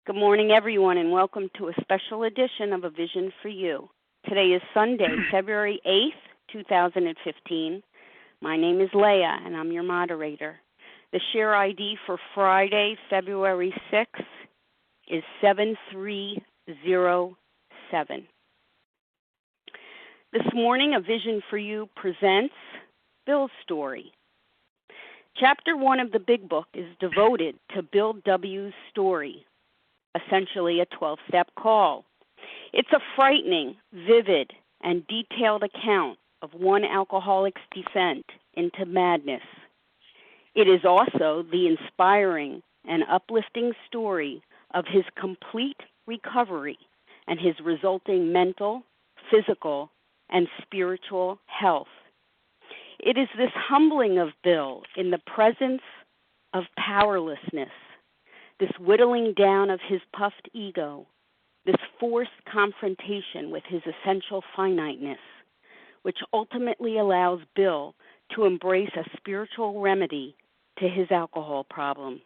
Good morning, everyone, and welcome to a special edition of A Vision for You. Today is Sunday, February 8th, 2015. My name is Leah, and I'm your moderator. The share ID for Friday, February 6th is 7307. This morning, A Vision for You presents Bill's story. Chapter 1 of the Big Book is devoted to Bill W.'s story, essentially a 12-step call. It's a frightening, vivid, and detailed account of one alcoholic's descent into madness. It is also the inspiring and uplifting story of his complete recovery and his resulting mental, physical, and spiritual health. It is this humbling of Bill in the presence of powerlessness, this whittling down of his puffed ego, this forced confrontation with his essential finiteness, which ultimately allows Bill to embrace a spiritual remedy to his alcohol problem.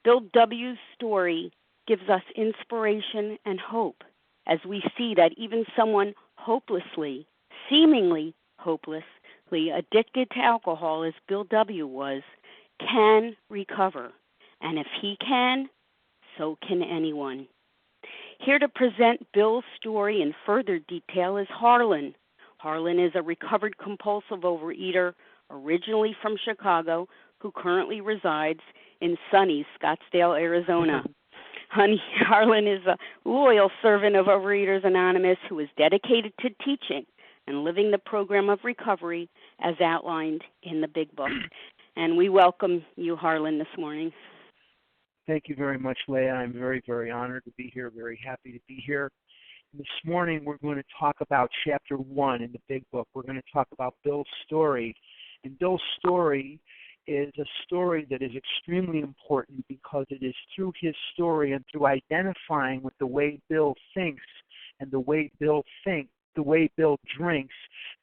Bill W.'s story gives us inspiration and hope as we see that even someone hopelessly, seemingly hopelessly addicted to alcohol as Bill W. was, can recover. And if he can, so can anyone. Here to present Bill's story in further detail is Harlan. Harlan is a recovered compulsive overeater, originally from Chicago, who currently resides in sunny Scottsdale, Arizona. Harlan is a loyal servant of Overeaters Anonymous who is dedicated to teaching and living the program of recovery as outlined in the Big Book. And we welcome you, Harlan, this morning. Thank you very much, Leah. I'm very, very honored to be here, very happy to be here. This morning we're going to talk about Chapter 1 in the Big Book. We're going to talk about Bill's story. And Bill's story is a story that is extremely important because it is through his story and through identifying with the way Bill thinks and the way Bill drinks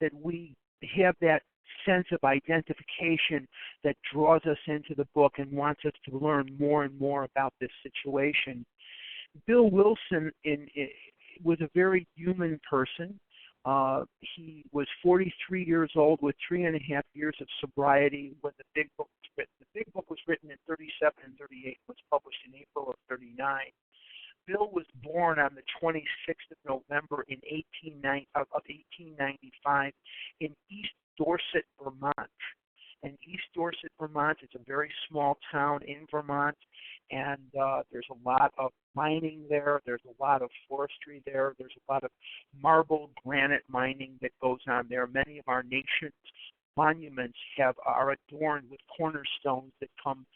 that we have that sense of identification that draws us into the book and wants us to learn more and more about this situation. Bill Wilson was a very human person. He was 43 years old with 3.5 years of sobriety when the Big Book was written. The Big Book was written in 37 and 38, was published in April of 39. Bill was born on the 26th of November in 1895 in East Dorset, Vermont. And East Dorset, Vermont is a very small town in Vermont, and there's a lot of mining there. There's a lot of forestry there. There's a lot of marble granite mining that goes on there. Many of our nation's monuments are adorned with cornerstones that come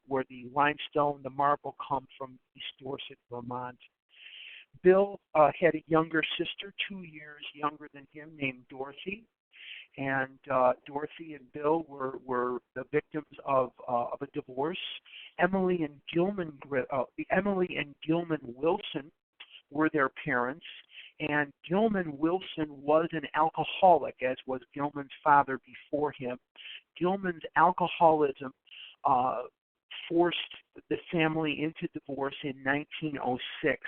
where the limestone, the marble come from East Dorset, Vermont. Bill had a younger sister, 2 years younger than him, named Dorothy. And Dorothy and Bill were the victims of a divorce. Emily and Gilman Wilson were their parents, and Gilman Wilson was an alcoholic, as was Gilman's father before him. Gilman's alcoholism forced the family into divorce in 1906,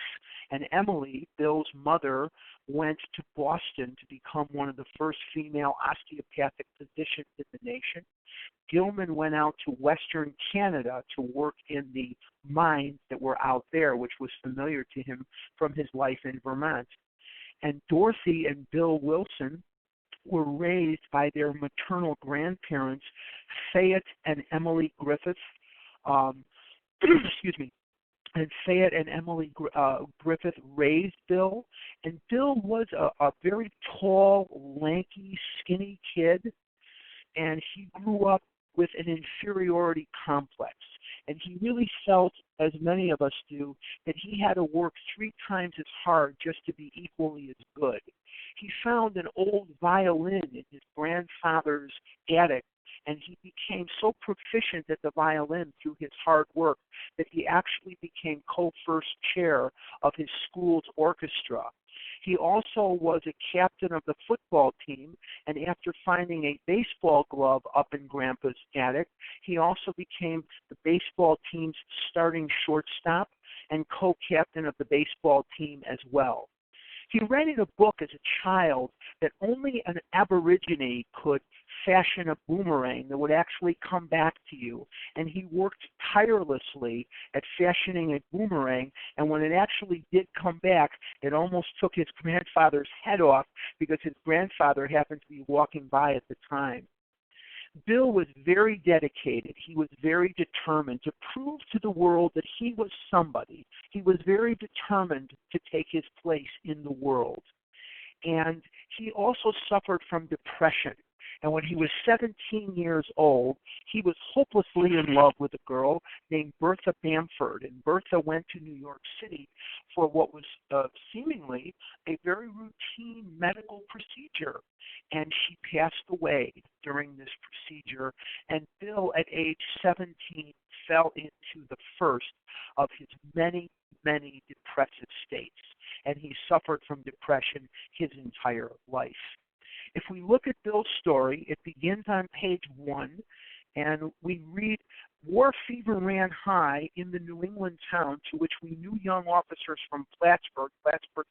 and Emily, Bill's mother, went to Boston to become one of the first female osteopathic physicians in the nation. Gilman went out to Western Canada to work in the mines that were out there, which was familiar to him from his life in Vermont. And Dorothy and Bill Wilson were raised by their maternal grandparents, Fayette and Emily Griffith. Excuse me. And Fayette and Emily Griffith raised Bill. And Bill was a very tall, lanky, skinny kid. And he grew up with an inferiority complex. And he really felt, as many of us do, that he had to work 3 times as hard just to be equally as good. He found an old violin in his grandfather's attic, and he became so proficient at the violin through his hard work that he actually became co-first chair of his school's orchestra. He also was a captain of the football team, and after finding a baseball glove up in Grandpa's attic, he also became the baseball team's starting shortstop, and co-captain of the baseball team as well. He read in a book as a child that only an aborigine could fashion a boomerang that would actually come back to you. And he worked tirelessly at fashioning a boomerang, and when it actually did come back, it almost took his grandfather's head off because his grandfather happened to be walking by at the time. Bill was very dedicated. He was very determined to prove to the world that he was somebody. He was very determined to take his place in the world. And he also suffered from depression. And when he was 17 years old, he was hopelessly in love with a girl named Bertha Bamford. And Bertha went to New York City for what was seemingly a very routine medical procedure. And she passed away during this procedure. And Bill, at age 17, fell into the first of his many, many depressive states. And he suffered from depression his entire life. If we look at Bill's story, it begins on page 1, and we read, "War fever ran high in the New England town to which we new young officers from Plattsburgh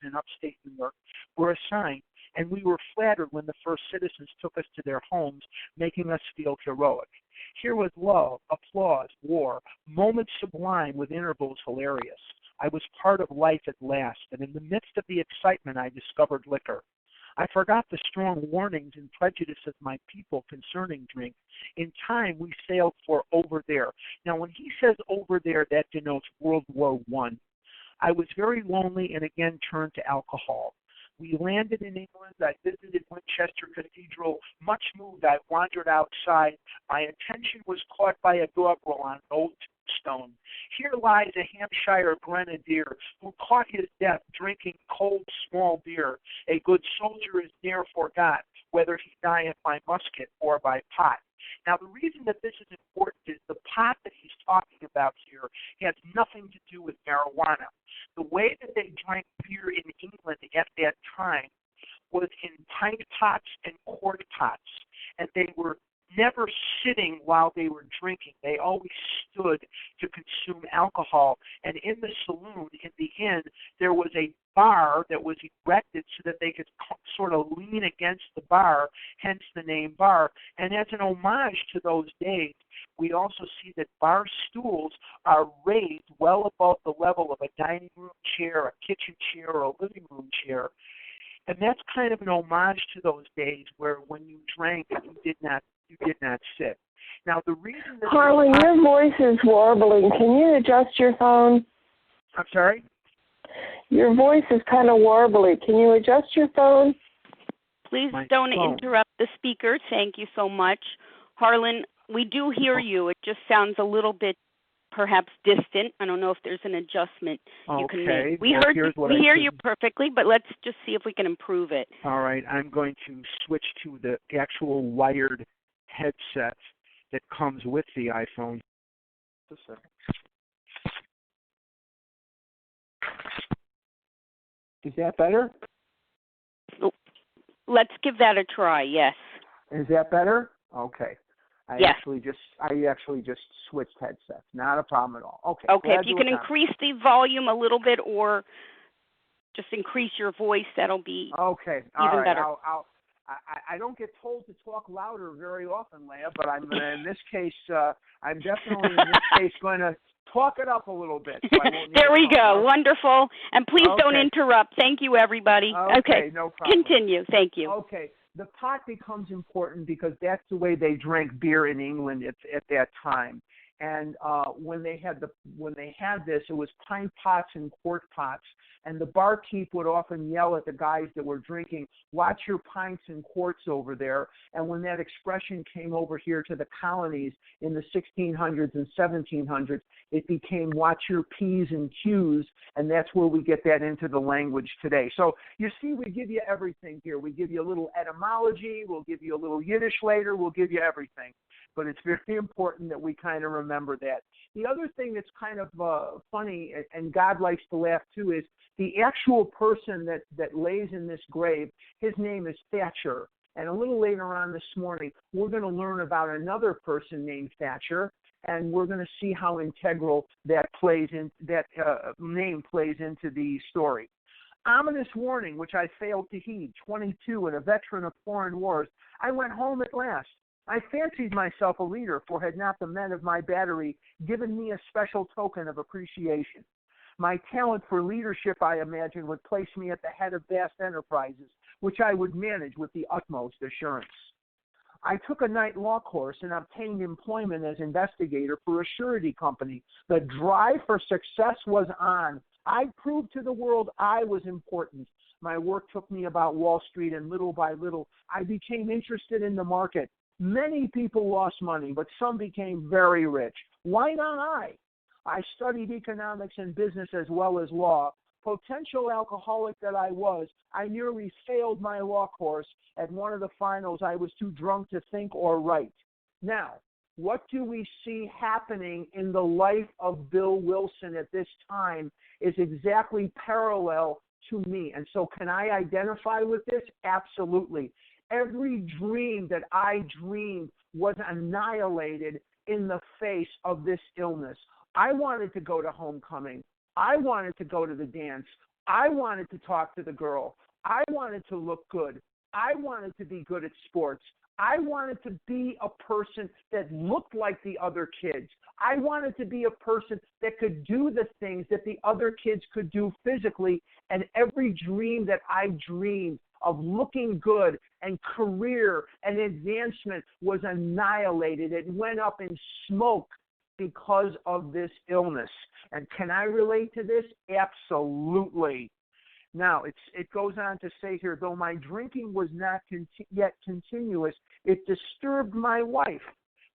in upstate New York, were assigned, and we were flattered when the first citizens took us to their homes, making us feel heroic. Here was love, applause, war, moments sublime with intervals hilarious. I was part of life at last, and in the midst of the excitement I discovered liquor. I forgot the strong warnings and prejudices of my people concerning drink. In time, we sailed for over there." Now, when he says over there, that denotes World War I. "I was very lonely and again turned to alcohol. We landed in England. I visited Winchester Cathedral. Much moved, I wandered outside. My attention was caught by a doggerel on an old tombstone. Here lies a Hampshire grenadier who caught his death drinking cold small beer. A good soldier is ne'er forgot, whether he die at my musket or by pot." Now, the reason that this is important is the pot that he's talking about here has nothing to do with marijuana. The way that they drank beer in England at that time was in pint pots and quart pots, and they were never sitting while they were drinking. They always stood to consume alcohol. And in the saloon, in the inn, there was a bar that was erected so that they could sort of lean against the bar, hence the name bar. And as an homage to those days, we also see that bar stools are raised well above the level of a dining room chair, a kitchen chair, or a living room chair. And that's kind of an homage to those days where when you drank, you did not sit. Now, the reason that Harlan, your voice is warbling. Can you adjust your phone? I'm sorry? Your voice is kind of warbly. Can you adjust your phone? Please don't interrupt the speaker. Thank you so much. Harlan, we do hear you. It just sounds a little bit perhaps distant. I don't know if there's an adjustment you can make. We hear you perfectly, but let's just see if we can improve it. All right. I'm going to switch to the actual wired headset that comes with the iPhone. Just a second. Is that better? Let's give that a try, yes. Is that better? Okay. I yes. actually just switched headsets. Not a problem at all. Okay. Okay, if you can increase the volume a little bit or just increase your voice, that'll be even better. I don't get told to talk louder very often, Leah, but I'm gonna, in this case, I'm definitely in this case going to talk it up a little bit. So there we go. Wonderful. And please don't interrupt. Thank you, everybody. Okay, no problem. Continue. Thank you. Okay. The pot becomes important because that's the way they drank beer in England at that time. And when they had this, it was pint pots and quart pots. And the barkeep would often yell at the guys that were drinking, "Watch your pints and quarts over there." And when that expression came over here to the colonies in the 1600s and 1700s, it became "watch your P's and Q's," and that's where we get that into the language today. So you see, we give you everything here. We give you a little etymology. We'll give you a little Yiddish later. We'll give you everything. But it's very important that we kind of remember that. The other thing that's kind of funny, and God likes to laugh too, is the actual person that lays in this grave, his name is Thatcher. And a little later on this morning, we're going to learn about another person named Thatcher. and we're going to see how integral that name plays into the story. Ominous warning, which I failed to heed, 22 and a veteran of foreign wars, I went home at last. I fancied myself a leader, for had not the men of my battery given me a special token of appreciation. My talent for leadership, I imagined, would place me at the head of vast enterprises, which I would manage with the utmost assurance. I took a night law course and obtained employment as investigator for a surety company. The drive for success was on. I proved to the world I was important. My work took me about Wall Street, and little by little, I became interested in the market. Many people lost money, but some became very rich. Why not I? I studied economics and business as well as law. Potential alcoholic that I was, I nearly failed my law course. At one of the finals, I was too drunk to think or write. Now, what do we see happening in the life of Bill Wilson at this time is exactly parallel to me. And so can I identify with this? Absolutely. Every dream that I dreamed was annihilated in the face of this illness. I wanted to go to homecoming. I wanted to go to the dance. I wanted to talk to the girl. I wanted to look good. I wanted to be good at sports. I wanted to be a person that looked like the other kids. I wanted to be a person that could do the things that the other kids could do physically. And every dream that I dreamed of looking good and career and advancement was annihilated. It went up in smoke because of this illness. And can I relate to this? Absolutely. Now, it goes on to say here, though my drinking was not yet continuous, it disturbed my wife.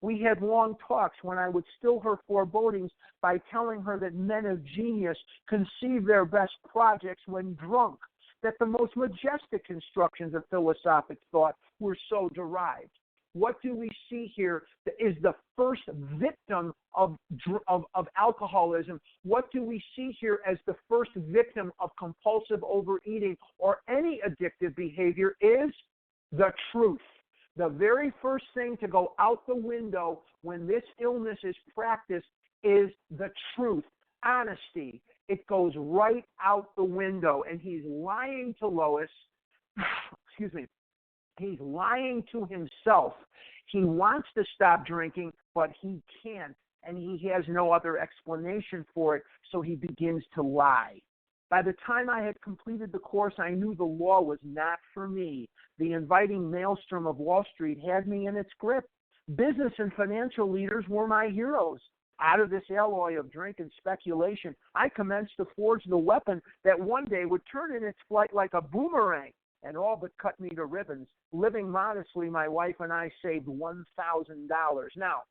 We had long talks when I would still her forebodings by telling her that men of genius conceive their best projects when drunk, that the most majestic constructions of philosophic thought were so derived. What do we see here that is the first victim of alcoholism? What do we see here as the first victim of compulsive overeating or any addictive behavior is the truth. The very first thing to go out the window when this illness is practiced is the truth, honesty. It goes right out the window, and he's lying to Lois. Excuse me. He's lying to himself. He wants to stop drinking, but he can't, and he has no other explanation for it, so he begins to lie. By the time I had completed the course, I knew the law was not for me. The inviting maelstrom of Wall Street had me in its grip. Business and financial leaders were my heroes. Out of this alloy of drink and speculation, I commenced to forge the weapon that one day would turn in its flight like a boomerang and all but cut me to ribbons. Living modestly, my wife and I saved $1,000. Now,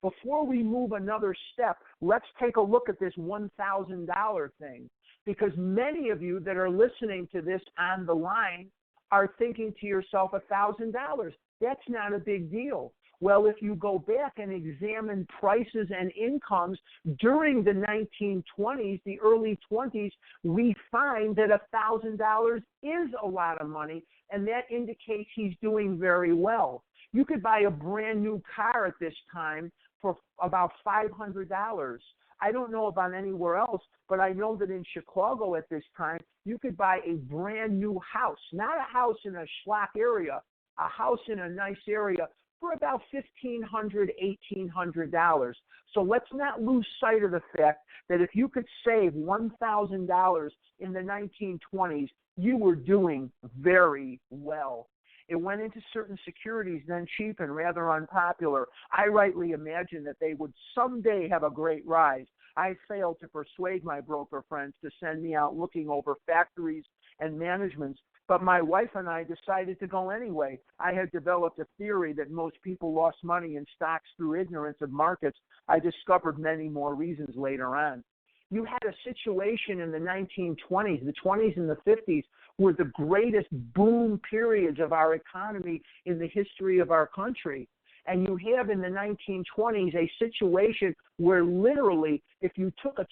before we move another step, let's take a look at this $1,000 thing, because many of you that are listening to this on the line are thinking to yourself, $1,000, that's not a big deal. Well, if you go back and examine prices and incomes during the 1920s, the early 20s, we find that $1,000 is a lot of money, and that indicates he's doing very well. You could buy a brand new car at this time for about $500. I don't know about anywhere else, but I know that in Chicago at this time, you could buy a brand new house, not a house in a schlock area, a house in a nice area, for about $1,500, $1,800. So let's not lose sight of the fact that if you could save $1,000 in the 1920s, you were doing very well. It went into certain securities, then cheap and rather unpopular. I rightly imagined that they would someday have a great rise. I failed to persuade my broker friends to send me out looking over factories and managements, but my wife and I decided to go anyway. I had developed a theory that most people lost money in stocks through ignorance of markets. I discovered many more reasons later on. You had a situation in the 1920s, the 20s and the 50s, were the greatest boom periods of our economy in the history of our country. And you have in the 1920s a situation where literally if you took a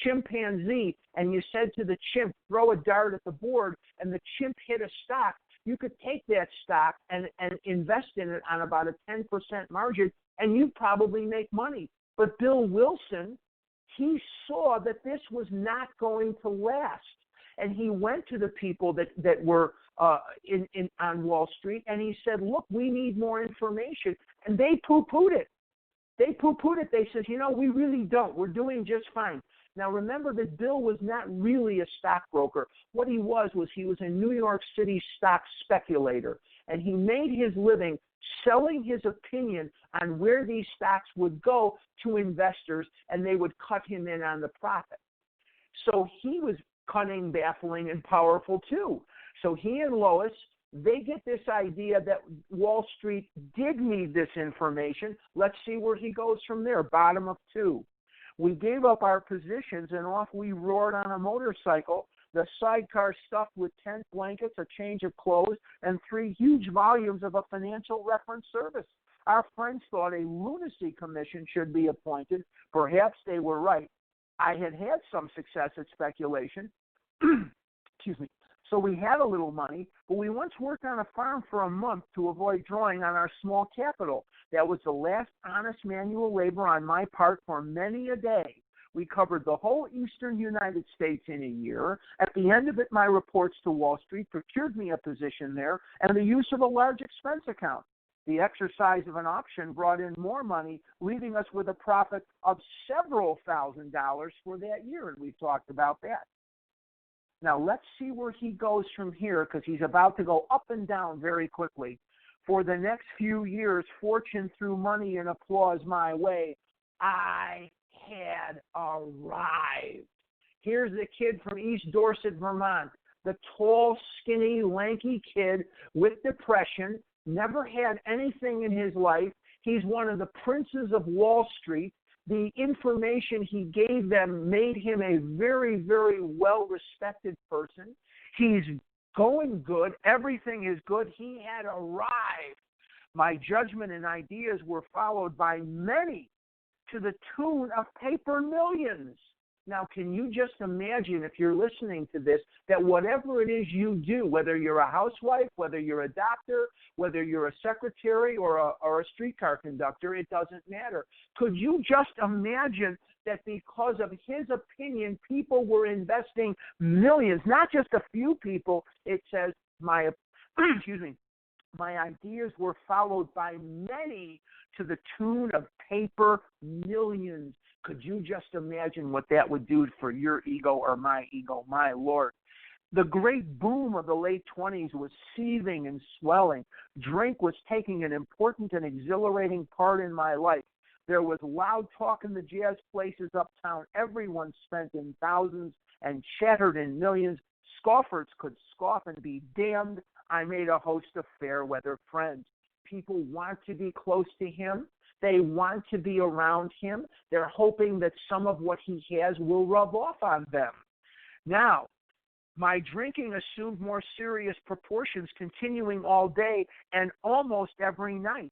chimpanzee and you said to the chimp, throw a dart at the board, and the chimp hit a stock, you could take that stock and invest in it on about a 10% margin, and you'd probably make money. But Bill Wilson, he saw that this was not going to last. And he went to the people that were on Wall Street, and he said, look, we need more information. And they poo-pooed it. They said, we really don't. We're doing just fine. Now, remember that Bill was not really a stockbroker. What he was a New York City stock speculator, and he made his living selling his opinion on where these stocks would go to investors, and they would cut him in on the profit. So he was cunning, baffling, and powerful too. So he and Lois, they get this idea that Wall Street did need this information. Let's see where he goes from there. Bottom of 2. We gave up our positions, and off we roared on a motorcycle, the sidecar stuffed with tent blankets, a change of clothes, and 3 huge volumes of a financial reference service. Our friends thought a lunacy commission should be appointed. Perhaps they were right. I had some success at speculation. Excuse me. So we had a little money, but we once worked on a farm for a month to avoid drawing on our small capital. That was the last honest manual labor on my part for many a day. We covered the whole eastern United States in a year. At the end of it, my reports to Wall Street procured me a position there and the use of a large expense account. The exercise of an option brought in more money, leaving us with a profit of several $1,000s for that year, and we've talked about that. Now, let's see where he goes from here, because he's about to go up and down very quickly. For the next few years, fortune threw money and applause my way. I had arrived. Here's the kid from East Dorset, Vermont, the tall, skinny, lanky kid with depression, never had anything in his life. He's one of the princes of Wall Street. The information he gave them made him a very, very well-respected person. He's going good. Everything is good. He had arrived. My judgment and ideas were followed by many to the tune of paper millions. Now, can you just imagine, if you're listening to this, that whatever it is you do, whether you're a housewife, whether you're a doctor, whether you're a secretary or a streetcar conductor, it doesn't matter. Could you just imagine that because of his opinion, people were investing millions, not just a few people? It says, my ideas were followed by many to the tune of paper millions. Could you just imagine what that would do for your ego or my ego? My Lord. The great boom of the late 20s was seething and swelling. Drink was taking an important and exhilarating part in my life. There was loud talk in the jazz places uptown. Everyone spent in thousands and chattered in millions. Scoffers could scoff and be damned. I made a host of fair-weather friends. People want to be close to him. They want to be around him. They're hoping that some of what he has will rub off on them. Now, my drinking assumed more serious proportions, continuing all day and almost every night.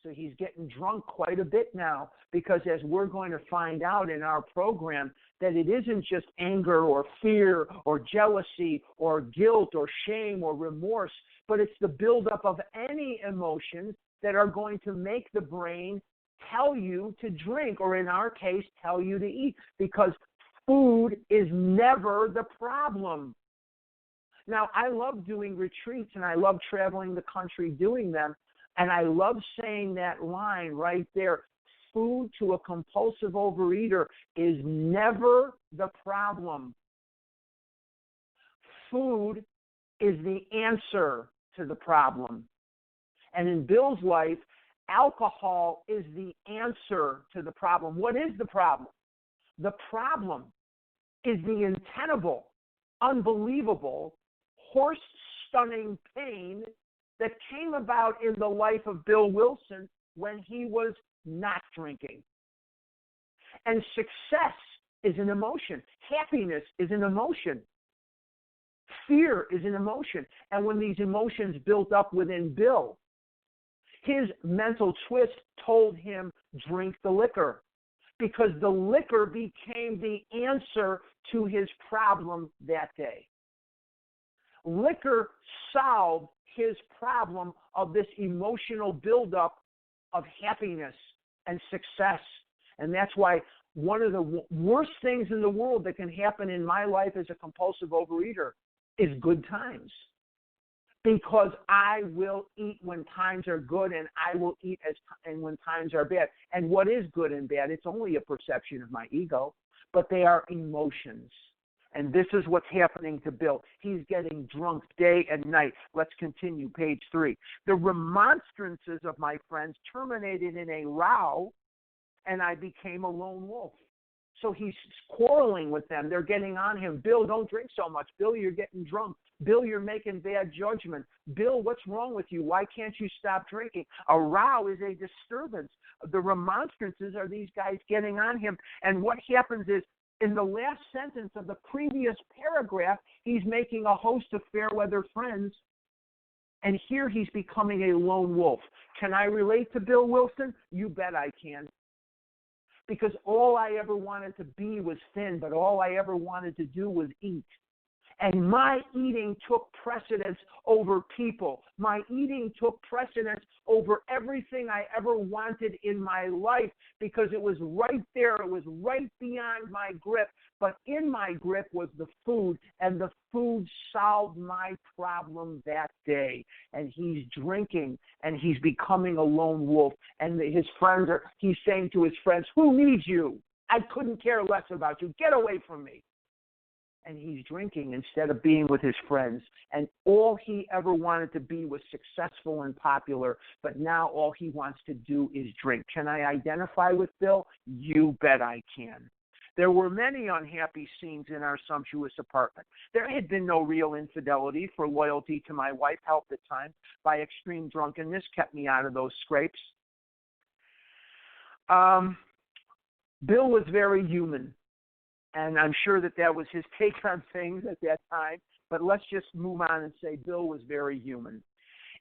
So he's getting drunk quite a bit now, because as we're going to find out in our program, that it isn't just anger or fear or jealousy or guilt or shame or remorse, but it's the buildup of any emotions that are going to make the brain tell you to drink, or in our case, tell you to eat, because food is never the problem. Now, I love doing retreats, and I love traveling the country doing them, and I love saying that line right there. Food to a compulsive overeater is never the problem. Food is the answer to the problem. And in Bill's life, alcohol is the answer to the problem. What is the problem? The problem is the untenable, unbelievable, horse-stunning pain that came about in the life of Bill Wilson when he was not drinking. And success is an emotion. Happiness is an emotion. Fear is an emotion. And when these emotions built up within Bill, his mental twist told him, drink the liquor, because the liquor became the answer to his problem that day. Liquor solved his problem of this emotional buildup of happiness and success. And that's why one of the worst things in the world that can happen in my life as a compulsive overeater is good times. Because I will eat when times are good, and I will eat and when times are bad. And what is good and bad? It's only a perception of my ego, but they are emotions. And this is what's happening to Bill. He's getting drunk day and night. Let's continue, page 3. The remonstrances of my friends terminated in a row, and I became a lone wolf. So he's quarreling with them. They're getting on him. Bill, don't drink so much. Bill, you're getting drunk. Bill, you're making bad judgment. Bill, what's wrong with you? Why can't you stop drinking? A row is a disturbance. The remonstrances are these guys getting on him. And what happens is, in the last sentence of the previous paragraph, he's making a host of fair weather friends. And here he's becoming a lone wolf. Can I relate to Bill Wilson? You bet I can. Because all I ever wanted to be was thin, but all I ever wanted to do was eat. And my eating took precedence over people. My eating took precedence over everything I ever wanted in my life because it was right there. It was right beyond my grip. But in my grip was the food, and the food solved my problem that day. And he's drinking, and he's becoming a lone wolf. And he's saying to his friends, who needs you? I couldn't care less about you. Get away from me. And he's drinking instead of being with his friends. And all he ever wanted to be was successful and popular, but now all he wants to do is drink. Can I identify with Bill? You bet I can. There were many unhappy scenes in our sumptuous apartment. There had been no real infidelity, for loyalty to my wife helped at times by extreme drunkenness kept me out of those scrapes. Bill was very human. And I'm sure that was his take on things at that time. But let's just move on and say Bill was very human.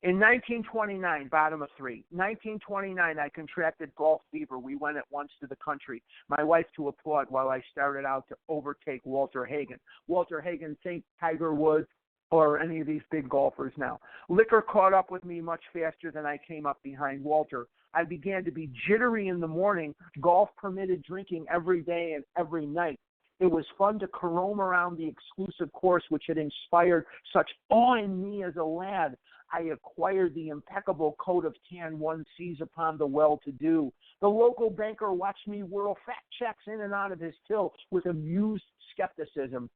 In 1929, bottom of 3, 1929, I contracted golf fever. We went at once to the country, my wife to applaud while I started out to overtake Walter Hagen. Walter Hagen, think Tiger Woods or any of these big golfers now. Liquor caught up with me much faster than I came up behind Walter. I began to be jittery in the morning. Golf permitted drinking every day and every night. It was fun to roam around the exclusive course which had inspired such awe in me as a lad. I acquired the impeccable coat of tan one sees upon the well-to-do. The local banker watched me whirl fat checks in and out of his till with amused skepticism.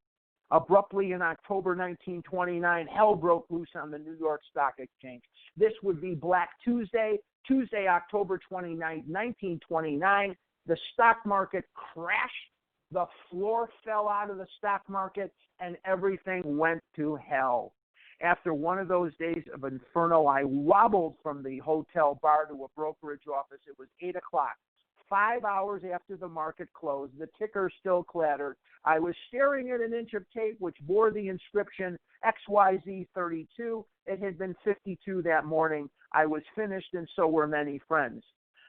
Abruptly in October 1929, hell broke loose on the New York Stock Exchange. This would be Black Tuesday, October 29, 1929. The stock market crashed. The floor fell out of the stock market, and everything went to hell. After one of those days of inferno, I wobbled from the hotel bar to a brokerage office. It was 8 o'clock. 5 hours after the market closed, the ticker still clattered. I was staring at an inch of tape which bore the inscription XYZ32. It had been 52 that morning. I was finished, and so were many friends.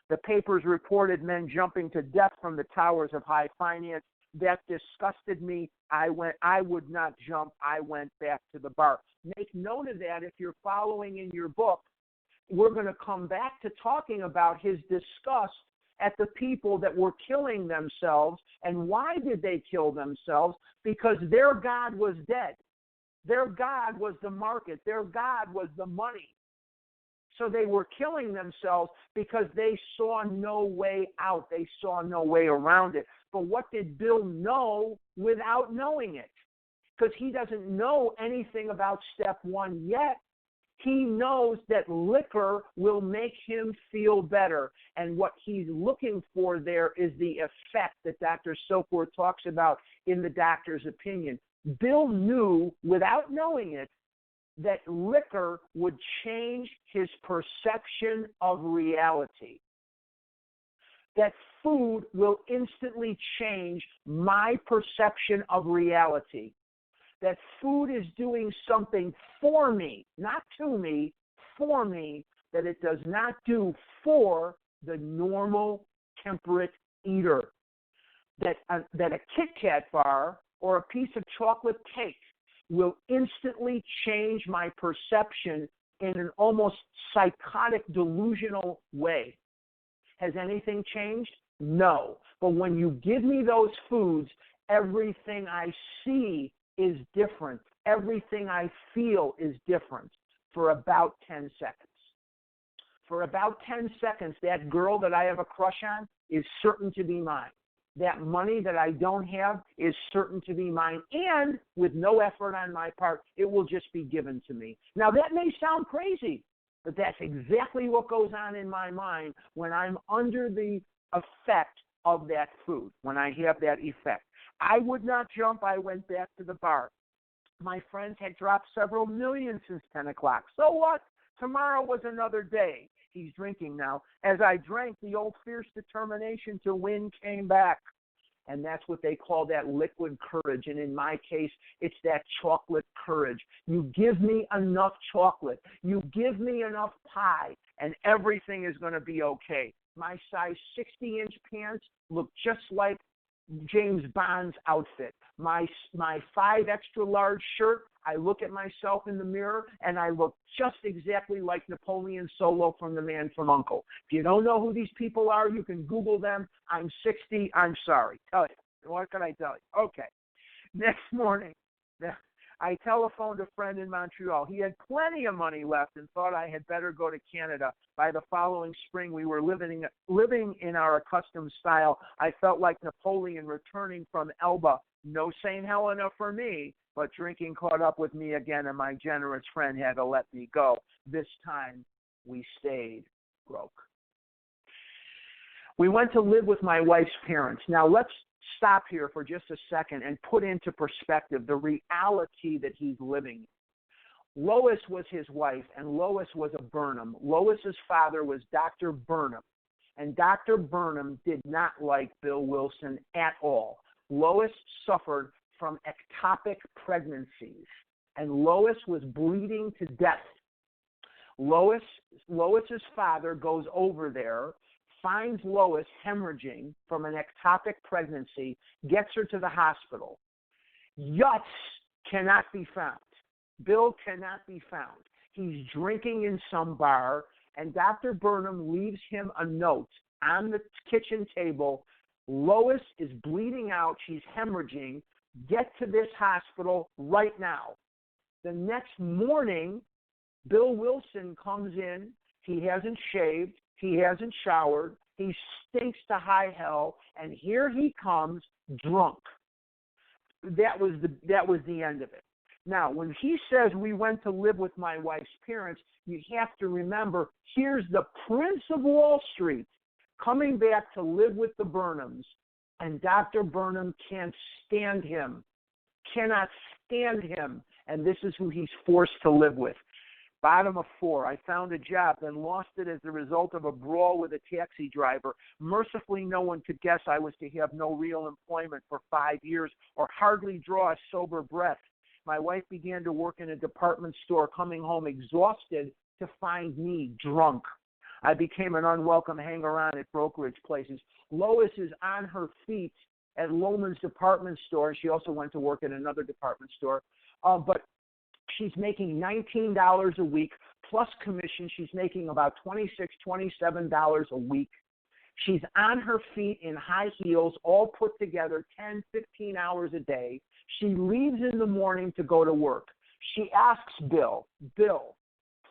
The papers reported men jumping to death from the towers of high finance. That disgusted me. I would not jump. I went back to the bar. Make note of that if you're following in your book. We're going to come back to talking about his disgust at the people that were killing themselves. And why did they kill themselves? Because their God was dead. Their God was the market. Their God was the money. So they were killing themselves because they saw no way out. They saw no way around it. But what did Bill know without knowing it? Because he doesn't know anything about step 1 yet. He knows that liquor will make him feel better. And what he's looking for there is the effect that Dr. Soper talks about in the doctor's opinion. Bill knew without knowing it that liquor would change his perception of reality. That food will instantly change my perception of reality. That food is doing something for me, not to me, for me, that it does not do for the normal temperate eater. That a Kit Kat bar or a piece of chocolate cake will instantly change my perception in an almost psychotic, delusional way. Has anything changed? No. But when you give me those foods, everything I see is different. Everything I feel is different for about 10 seconds. For about 10 seconds, that girl that I have a crush on is certain to be mine. That money that I don't have is certain to be mine, and with no effort on my part, it will just be given to me. Now, that may sound crazy, but that's exactly what goes on in my mind when I'm under the effect of that food, when I have that effect. I would not jump. I went back to the bar. My friends had dropped several million since 10 o'clock. So what? Tomorrow was another day. He's drinking now. As I drank, the old fierce determination to win came back. And that's what they call that liquid courage. And in my case, it's that chocolate courage. You give me enough chocolate. You give me enough pie, and everything is going to be okay. My size 60-inch pants look just like James Bond's outfit. My 5 extra large shirt, I look at myself in the mirror and I look just exactly like Napoleon Solo from The Man from U.N.C.L.E. If you don't know who these people are, you can Google them. I'm 60. I'm sorry. Tell you. What can I tell you? Okay. Next morning, I telephoned a friend in Montreal. He had plenty of money left and thought I had better go to Canada. By the following spring, we were living in our accustomed style. I felt like Napoleon returning from Elba. No St. Helena for me, but drinking caught up with me again, and my generous friend had to let me go. This time, we stayed broke. We went to live with my wife's parents. Now, let's stop here for just a second and put into perspective the reality that he's living in. Lois was his wife, and Lois was a Burnham. Lois's father was Dr. Burnham, and Dr. Burnham did not like Bill Wilson at all. Lois suffered from ectopic pregnancies, and Lois was bleeding to death. Lois's father goes over there, finds Lois hemorrhaging from an ectopic pregnancy, gets her to the hospital. Yutz cannot be found. Bill cannot be found. He's drinking in some bar, and Dr. Burnham leaves him a note on the kitchen table. Lois is bleeding out. She's hemorrhaging. Get to this hospital right now. The next morning, Bill Wilson comes in. He hasn't shaved. He hasn't showered. He stinks to high hell. And here he comes drunk. That was the end of it. Now, when he says we went to live with my wife's parents, you have to remember, here's the Prince of Wall Street coming back to live with the Burnhams, and Dr. Burnham can't stand him, cannot stand him, and this is who he's forced to live with. Bottom of 4, I found a job, then lost it as a result of a brawl with a taxi driver. Mercifully, no one could guess I was to have no real employment for 5 years or hardly draw a sober breath. My wife began to work in a department store, coming home exhausted to find me drunk. I became an unwelcome hanger-on at brokerage places. Lois is on her feet at Loman's department store. She also went to work at another department store. But she's making $19 a week plus commission. She's making about $26, $27 a week. She's on her feet in high heels, all put together, 10, 15 hours a day. She leaves in the morning to go to work. She asks Bill,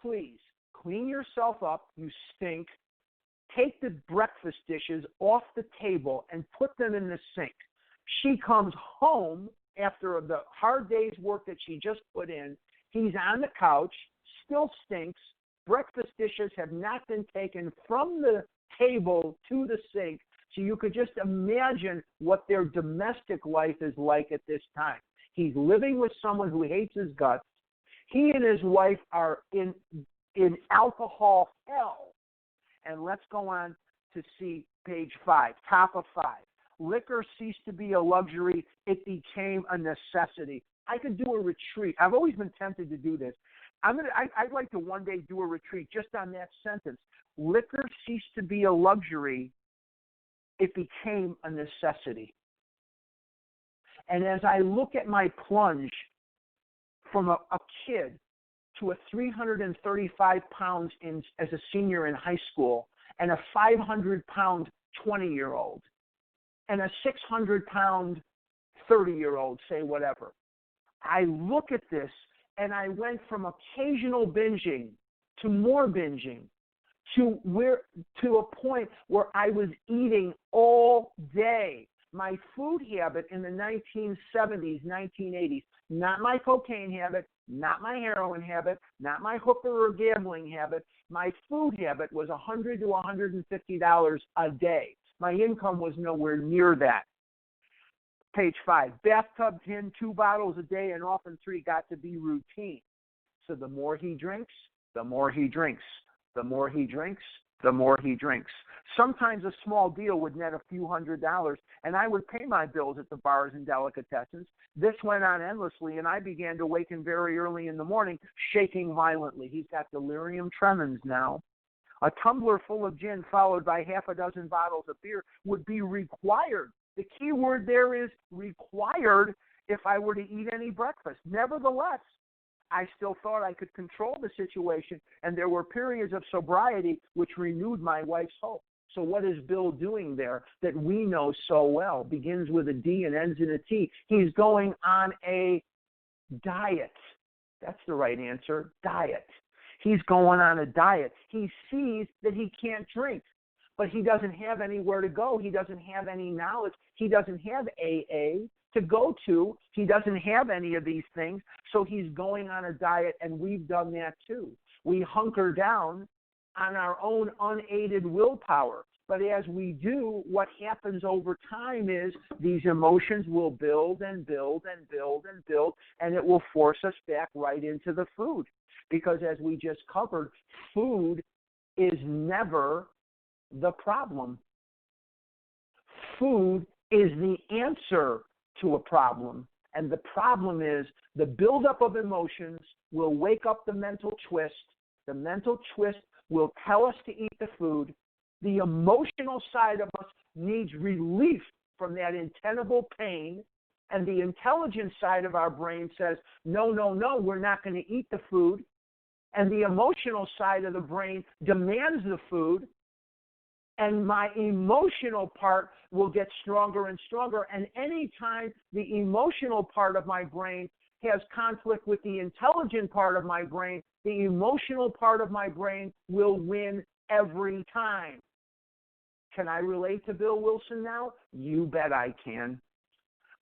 please, clean yourself up, you stink. Take the breakfast dishes off the table and put them in the sink. She comes home after the hard day's work that she just put in. He's on the couch, still stinks. Breakfast dishes have not been taken from the table to the sink. So you could just imagine what their domestic life is like at this time. He's living with someone who hates his guts. He and his wife are in alcohol hell. And let's go on to see page 5, top of 5. Liquor ceased to be a luxury. It became a necessity. I could do a retreat. I've always been tempted to do this. I'd like to one day do a retreat just on that sentence. Liquor ceased to be a luxury. It became a necessity. And as I look at my plunge from a kid to a 335 pounds as a senior in high school, and a 500-pound 20-year-old, and a 600-pound 30-year-old, say whatever. I look at this, and I went from occasional binging to more binging to a point where I was eating all day. My food habit in the 1970s, 1980s, not my cocaine habit, not my heroin habit, not my hooker or gambling habit. My food habit was $100 to $150 a day. My income was nowhere near that. Page 5, bathtub gin, 2 bottles a day, and often 3 got to be routine. So the more he drinks, the more he drinks. The more he drinks, the more he drinks. Sometimes a small deal would net a few $100s, and I would pay my bills at the bars and delicatessens. This went on endlessly, and I began to waken very early in the morning, shaking violently. He's got delirium tremens now. A tumbler full of gin followed by half a dozen bottles of beer would be required. The key word there is required if I were to eat any breakfast. Nevertheless, I still thought I could control the situation, and there were periods of sobriety which renewed my wife's hope. So what is Bill doing there that we know so well? Begins with a D and ends in a T. He's going on a diet. That's the right answer, diet. He's going on a diet. He sees that he can't drink, but he doesn't have anywhere to go. He doesn't have any knowledge. He doesn't have AA to go to. He doesn't have any of these things, so he's going on a diet, and we've done that too. We hunker down on our own unaided willpower, but as we do, what happens over time is these emotions will build and build and build and build, and it will force us back right into the food, because as we just covered, food is never the problem. Food is the answer to a problem. And the problem is the buildup of emotions will wake up the mental twist. The mental twist will tell us to eat the food. The emotional side of us needs relief from that untenable pain. And the intelligent side of our brain says, no, no, no, we're not going to eat the food. And the emotional side of the brain demands the food. And my emotional part will get stronger and stronger. And anytime the emotional part of my brain has conflict with the intelligent part of my brain, the emotional part of my brain will win every time. Can I relate to Bill Wilson now? You bet I can.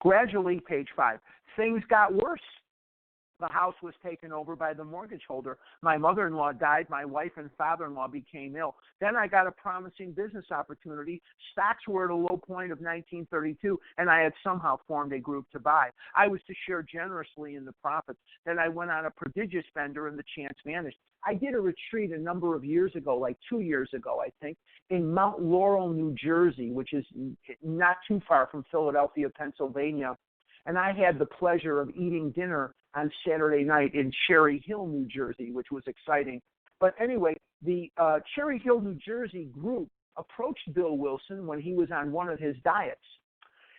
Gradually, page 5, things got worse. The house was taken over by the mortgage holder. My mother-in-law died. My wife and father-in-law became ill. Then I got a promising business opportunity. Stocks were at a low point of 1932, and I had somehow formed a group to buy. I was to share generously in the profits. Then I went on a prodigious bender, and the chance vanished. I did a retreat a number of years ago, like 2 years ago, I think, in Mount Laurel, New Jersey, which is not too far from Philadelphia, Pennsylvania. And I had the pleasure of eating dinner on Saturday night in Cherry Hill, New Jersey, which was exciting. But anyway, the Cherry Hill, New Jersey group approached Bill Wilson when he was on one of his diets.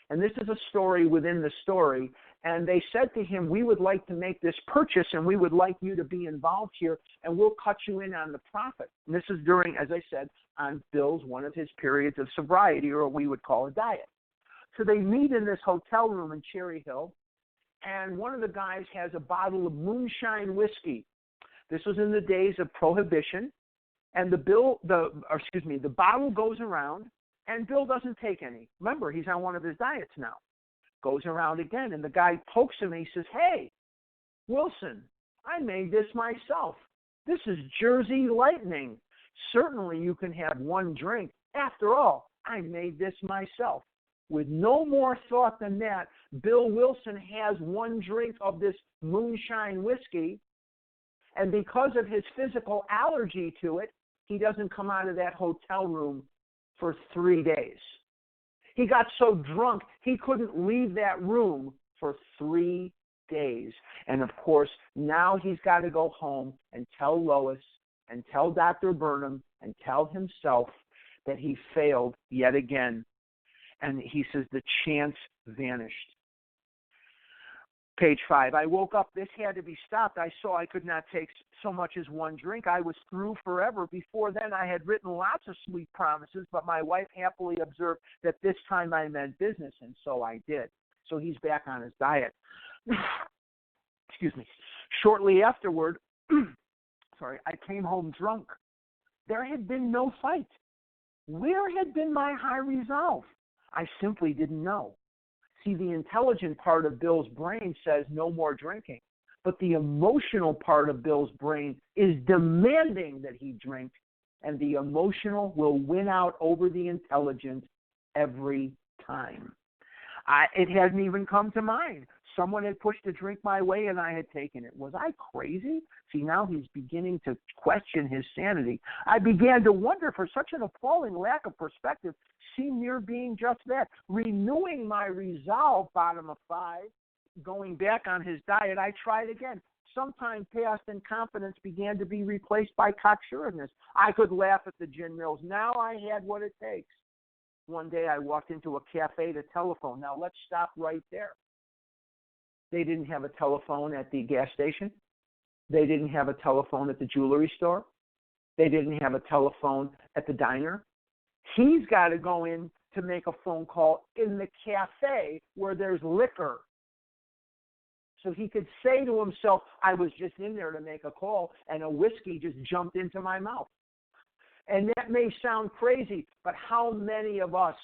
And this is a story within the story. And they said to him, we would like to make this purchase, and we would like you to be involved here, and we'll cut you in on the profit. And this is during, as I said, on Bill's one of his periods of sobriety, or what we would call a diet. So they meet in this hotel room in Cherry Hill, and one of the guys has a bottle of moonshine whiskey. This was in the days of Prohibition, and the bottle goes around, and Bill doesn't take any. Remember, he's on one of his diets now. Goes around again, and the guy pokes him, and he says, hey, Wilson, I made this myself. This is Jersey Lightning. Certainly you can have one drink. After all, I made this myself. With no more thought than that, Bill Wilson has one drink of this moonshine whiskey, and because of his physical allergy to it, he doesn't come out of that hotel room for 3 days. He got so drunk, he couldn't leave that room for 3 days. And of course, now he's got to go home and tell Lois and tell Dr. Burnham and tell himself that he failed yet again. And he says the chance vanished. Page 5. I woke up. This had to be stopped. I saw I could not take so much as one drink. I was through forever. Before then, I had written lots of sweet promises, but my wife happily observed that this time I meant business, and so I did. So he's back on his diet. Excuse me. Shortly afterward, I came home drunk. There had been no fight. Where had been my high resolve? I simply didn't know. See, the intelligent part of Bill's brain says no more drinking, but the emotional part of Bill's brain is demanding that he drink, and the emotional will win out over the intelligent every time. It hadn't even come to mind. Someone had pushed a drink my way and I had taken it. Was I crazy? See, now he's beginning to question his sanity. I began to wonder, for such an appalling lack of perspective seemed near being just that. Renewing my resolve, bottom of 5, going back on his diet, I tried again. Some time passed and confidence began to be replaced by cocksureness. I could laugh at the gin mills. Now I had what it takes. One day I walked into a cafe to telephone. Now let's stop right there. They didn't have a telephone at the gas station. They didn't have a telephone at the jewelry store. They didn't have a telephone at the diner. He's got to go in to make a phone call in the cafe where there's liquor. So he could say to himself, I was just in there to make a call and a whiskey just jumped into my mouth. And that may sound crazy, but how many of us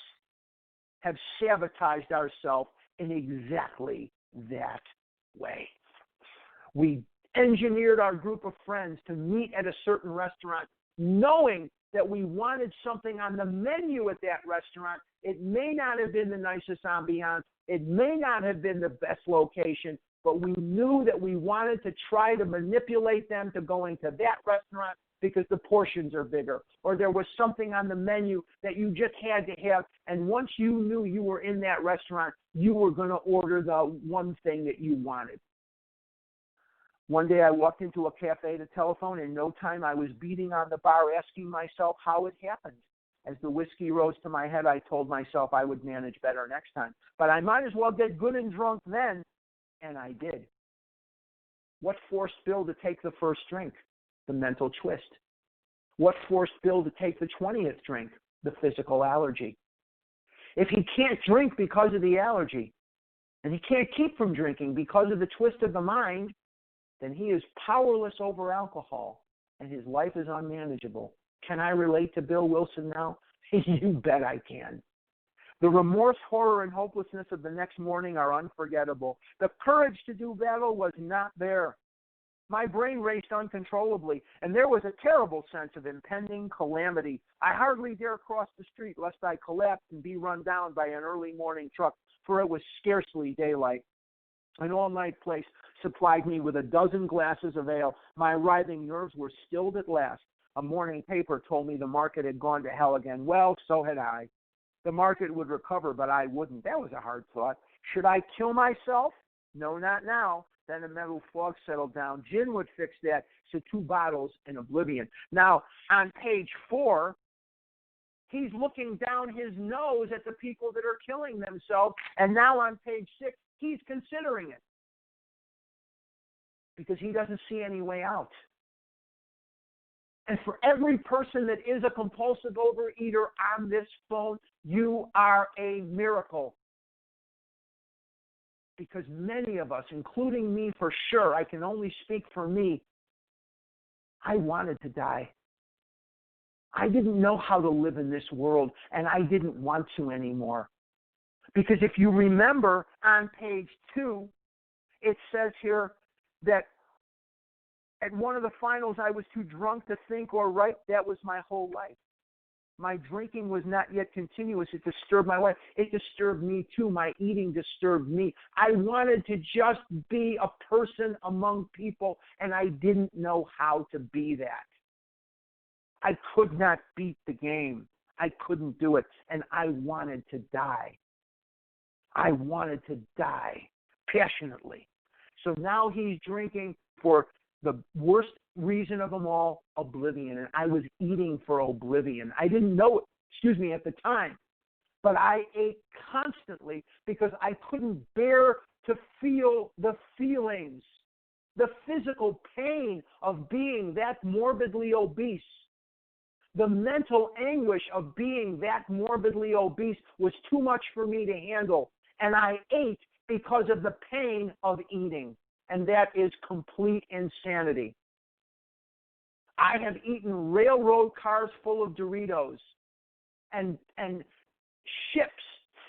have sabotaged ourselves in exactly that way? We engineered our group of friends to meet at a certain restaurant, knowing that we wanted something on the menu at that restaurant. It may not have been the nicest ambiance. It may not have been the best location, but we knew that we wanted to try to manipulate them to going to that restaurant because the portions are bigger, or there was something on the menu that you just had to have, and once you knew you were in that restaurant, you were going to order the one thing that you wanted. One day I walked into a cafe to telephone. In no time I was beating on the bar, asking myself how it happened. As the whiskey rose to my head, I told myself I would manage better next time. But I might as well get good and drunk then, and I did. What forced Bill to take the first drink? The mental twist. What forced Bill to take the 20th drink? The physical allergy. If he can't drink because of the allergy, and he can't keep from drinking because of the twist of the mind, then he is powerless over alcohol, and his life is unmanageable. Can I relate to Bill Wilson now? You bet I can. The remorse, horror, and hopelessness of the next morning are unforgettable. The courage to do battle was not there. My brain raced uncontrollably, and there was a terrible sense of impending calamity. I hardly dare cross the street lest I collapse and be run down by an early morning truck, for it was scarcely daylight. An all-night place supplied me with a dozen glasses of ale. My writhing nerves were stilled at last. A morning paper told me the market had gone to hell again. Well, so had I. The market would recover, but I wouldn't. That was a hard thought. Should I kill myself? No, not now. Then a mental fog settled down. Gin would fix that, so 2 bottles in oblivion. Now, on page 4, he's looking down his nose at the people that are killing themselves, and now on page 6, he's considering it because he doesn't see any way out. And for every person that is a compulsive overeater on this phone, you are a miracle. Because many of us, including me for sure, I can only speak for me, I wanted to die. I didn't know how to live in this world, and I didn't want to anymore. Because if you remember on page 2, it says here that at one of the finals I was too drunk to think or write. That was my whole life. My drinking was not yet continuous. It disturbed my life. It disturbed me too. My eating disturbed me. I wanted to just be a person among people, and I didn't know how to be that. I could not beat the game. I couldn't do it, and I wanted to die. I wanted to die passionately. So now he's drinking for the worst reason of them all, oblivion. And I was eating for oblivion. I didn't know it, at the time. But I ate constantly because I couldn't bear to feel the feelings, the physical pain of being that morbidly obese. The mental anguish of being that morbidly obese was too much for me to handle. And I ate because of the pain of eating. And that is complete insanity. I have eaten railroad cars full of Doritos and ships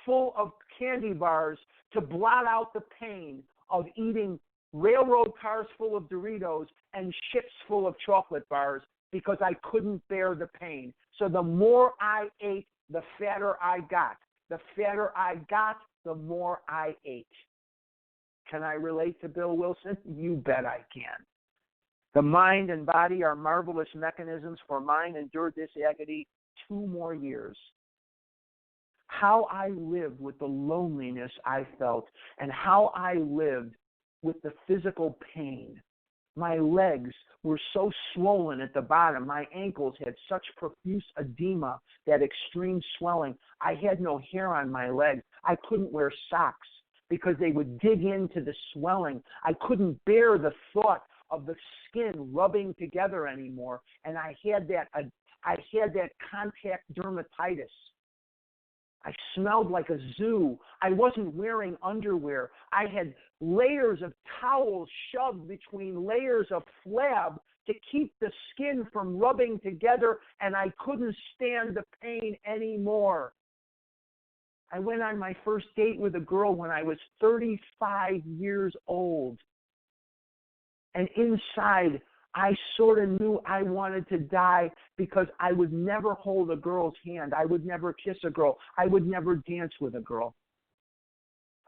full of candy bars to blot out the pain of eating railroad cars full of Doritos and ships full of chocolate bars because I couldn't bear the pain. So the more I ate, the fatter I got. The fatter I got, the more I ate. Can I relate to Bill Wilson? You bet I can. The mind and body are marvelous mechanisms, for mine endured this agony 2 more years. How I lived with the loneliness I felt, and how I lived with the physical pain. My legs were so swollen at the bottom. My ankles had such profuse edema, that extreme swelling. I had no hair on my legs. I couldn't wear socks because they would dig into the swelling. I couldn't bear the thought of the skin rubbing together anymore, and I had that contact dermatitis. I smelled like a zoo. I wasn't wearing underwear. I had layers of towels shoved between layers of flab to keep the skin from rubbing together, and I couldn't stand the pain anymore. I went on my first date with a girl when I was 35 years old. And inside, I sort of knew I wanted to die because I would never hold a girl's hand. I would never kiss a girl. I would never dance with a girl.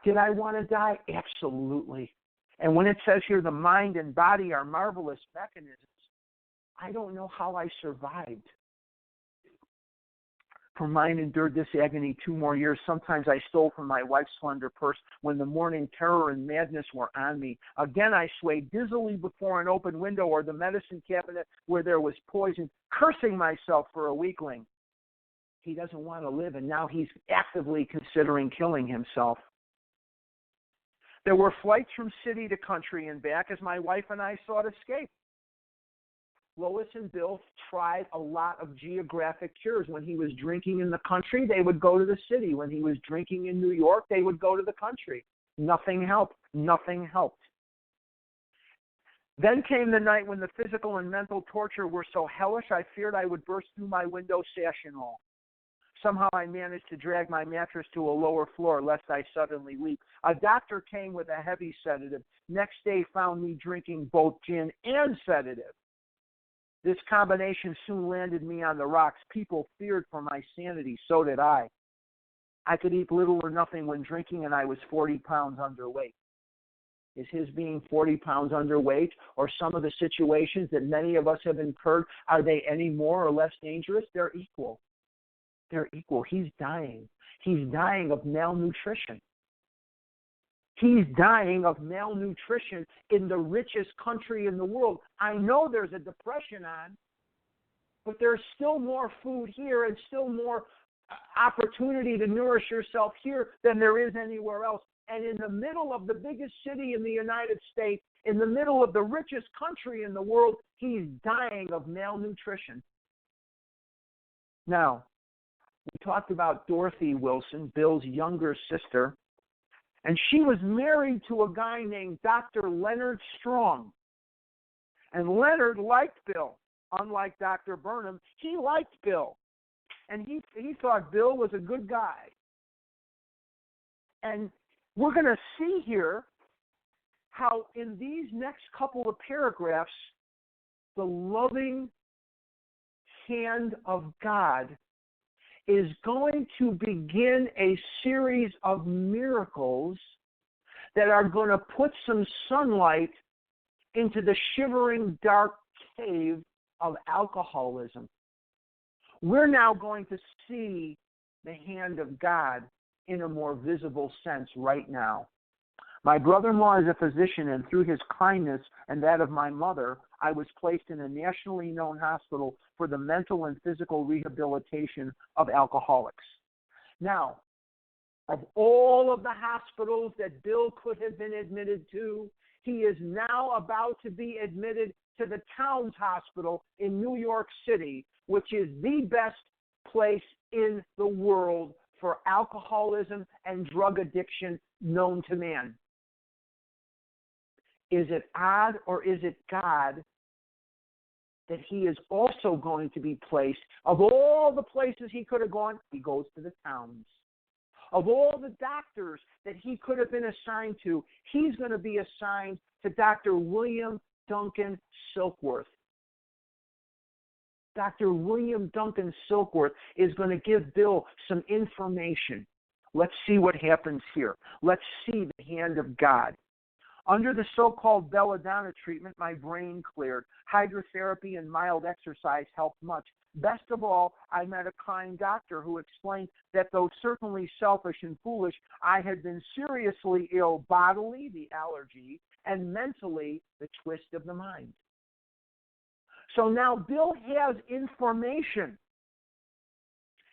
Did I want to die? Absolutely. And when it says here, the mind and body are marvelous mechanisms, I don't know how I survived. For mine endured this agony 2 more years. Sometimes I stole from my wife's slender purse when the morning terror and madness were on me. Again, I swayed dizzily before an open window or the medicine cabinet where there was poison, cursing myself for a weakling. He doesn't want to live, and now he's actively considering killing himself. There were flights from city to country and back as my wife and I sought escape. Lois and Bill tried a lot of geographic cures. When he was drinking in the country, they would go to the city. When he was drinking in New York, they would go to the country. Nothing helped. Nothing helped. Then came the night when the physical and mental torture were so hellish, I feared I would burst through my window, sash and all. Somehow I managed to drag my mattress to a lower floor, lest I suddenly leap. A doctor came with a heavy sedative. Next day found me drinking both gin and sedative. This combination soon landed me on the rocks. People feared for my sanity. So did I. I could eat little or nothing when drinking, and I was 40 pounds underweight. Is his being 40 pounds underweight or some of the situations that many of us have incurred, are they any more or less dangerous? They're equal. They're equal. He's dying. He's dying of malnutrition. He's dying of malnutrition in the richest country in the world. I know there's a depression on, but there's still more food here and still more opportunity to nourish yourself here than there is anywhere else. And in the middle of the biggest city in the United States, in the middle of the richest country in the world, he's dying of malnutrition. Now, we talked about Dorothy Wilson, Bill's younger sister. And she was married to a guy named Dr. Leonard Strong. And Leonard liked Bill. Unlike Dr. Burnham, he liked Bill. And he thought Bill was a good guy. And we're going to see here how in these next couple of paragraphs, the loving hand of God is going to begin a series of miracles that are going to put some sunlight into the shivering dark cave of alcoholism. We're now going to see the hand of God in a more visible sense right now. My brother-in-law is a physician, and through his kindness and that of my mother, I was placed in a nationally known hospital for the mental and physical rehabilitation of alcoholics. Now, Of all of the hospitals that Bill could have been admitted to, he is now about to be admitted to the Towns Hospital in New York City, which is the best place in the world for alcoholism and drug addiction known to man. Is it odd or is it God that he is also going to be placed? Of all the places he could have gone, he goes to the Towns. Of all the doctors that he could have been assigned to, he's going to be assigned to Dr. William Duncan Silkworth. Dr. William Duncan Silkworth is going to give Bill some information. Let's see what happens here. Let's see the hand of God. Under the so-called belladonna treatment, my brain cleared. Hydrotherapy and mild exercise helped much. Best of all, I met a kind doctor who explained that though certainly selfish and foolish, I had been seriously ill bodily, the allergy, and mentally, the twist of the mind. So now Bill has information.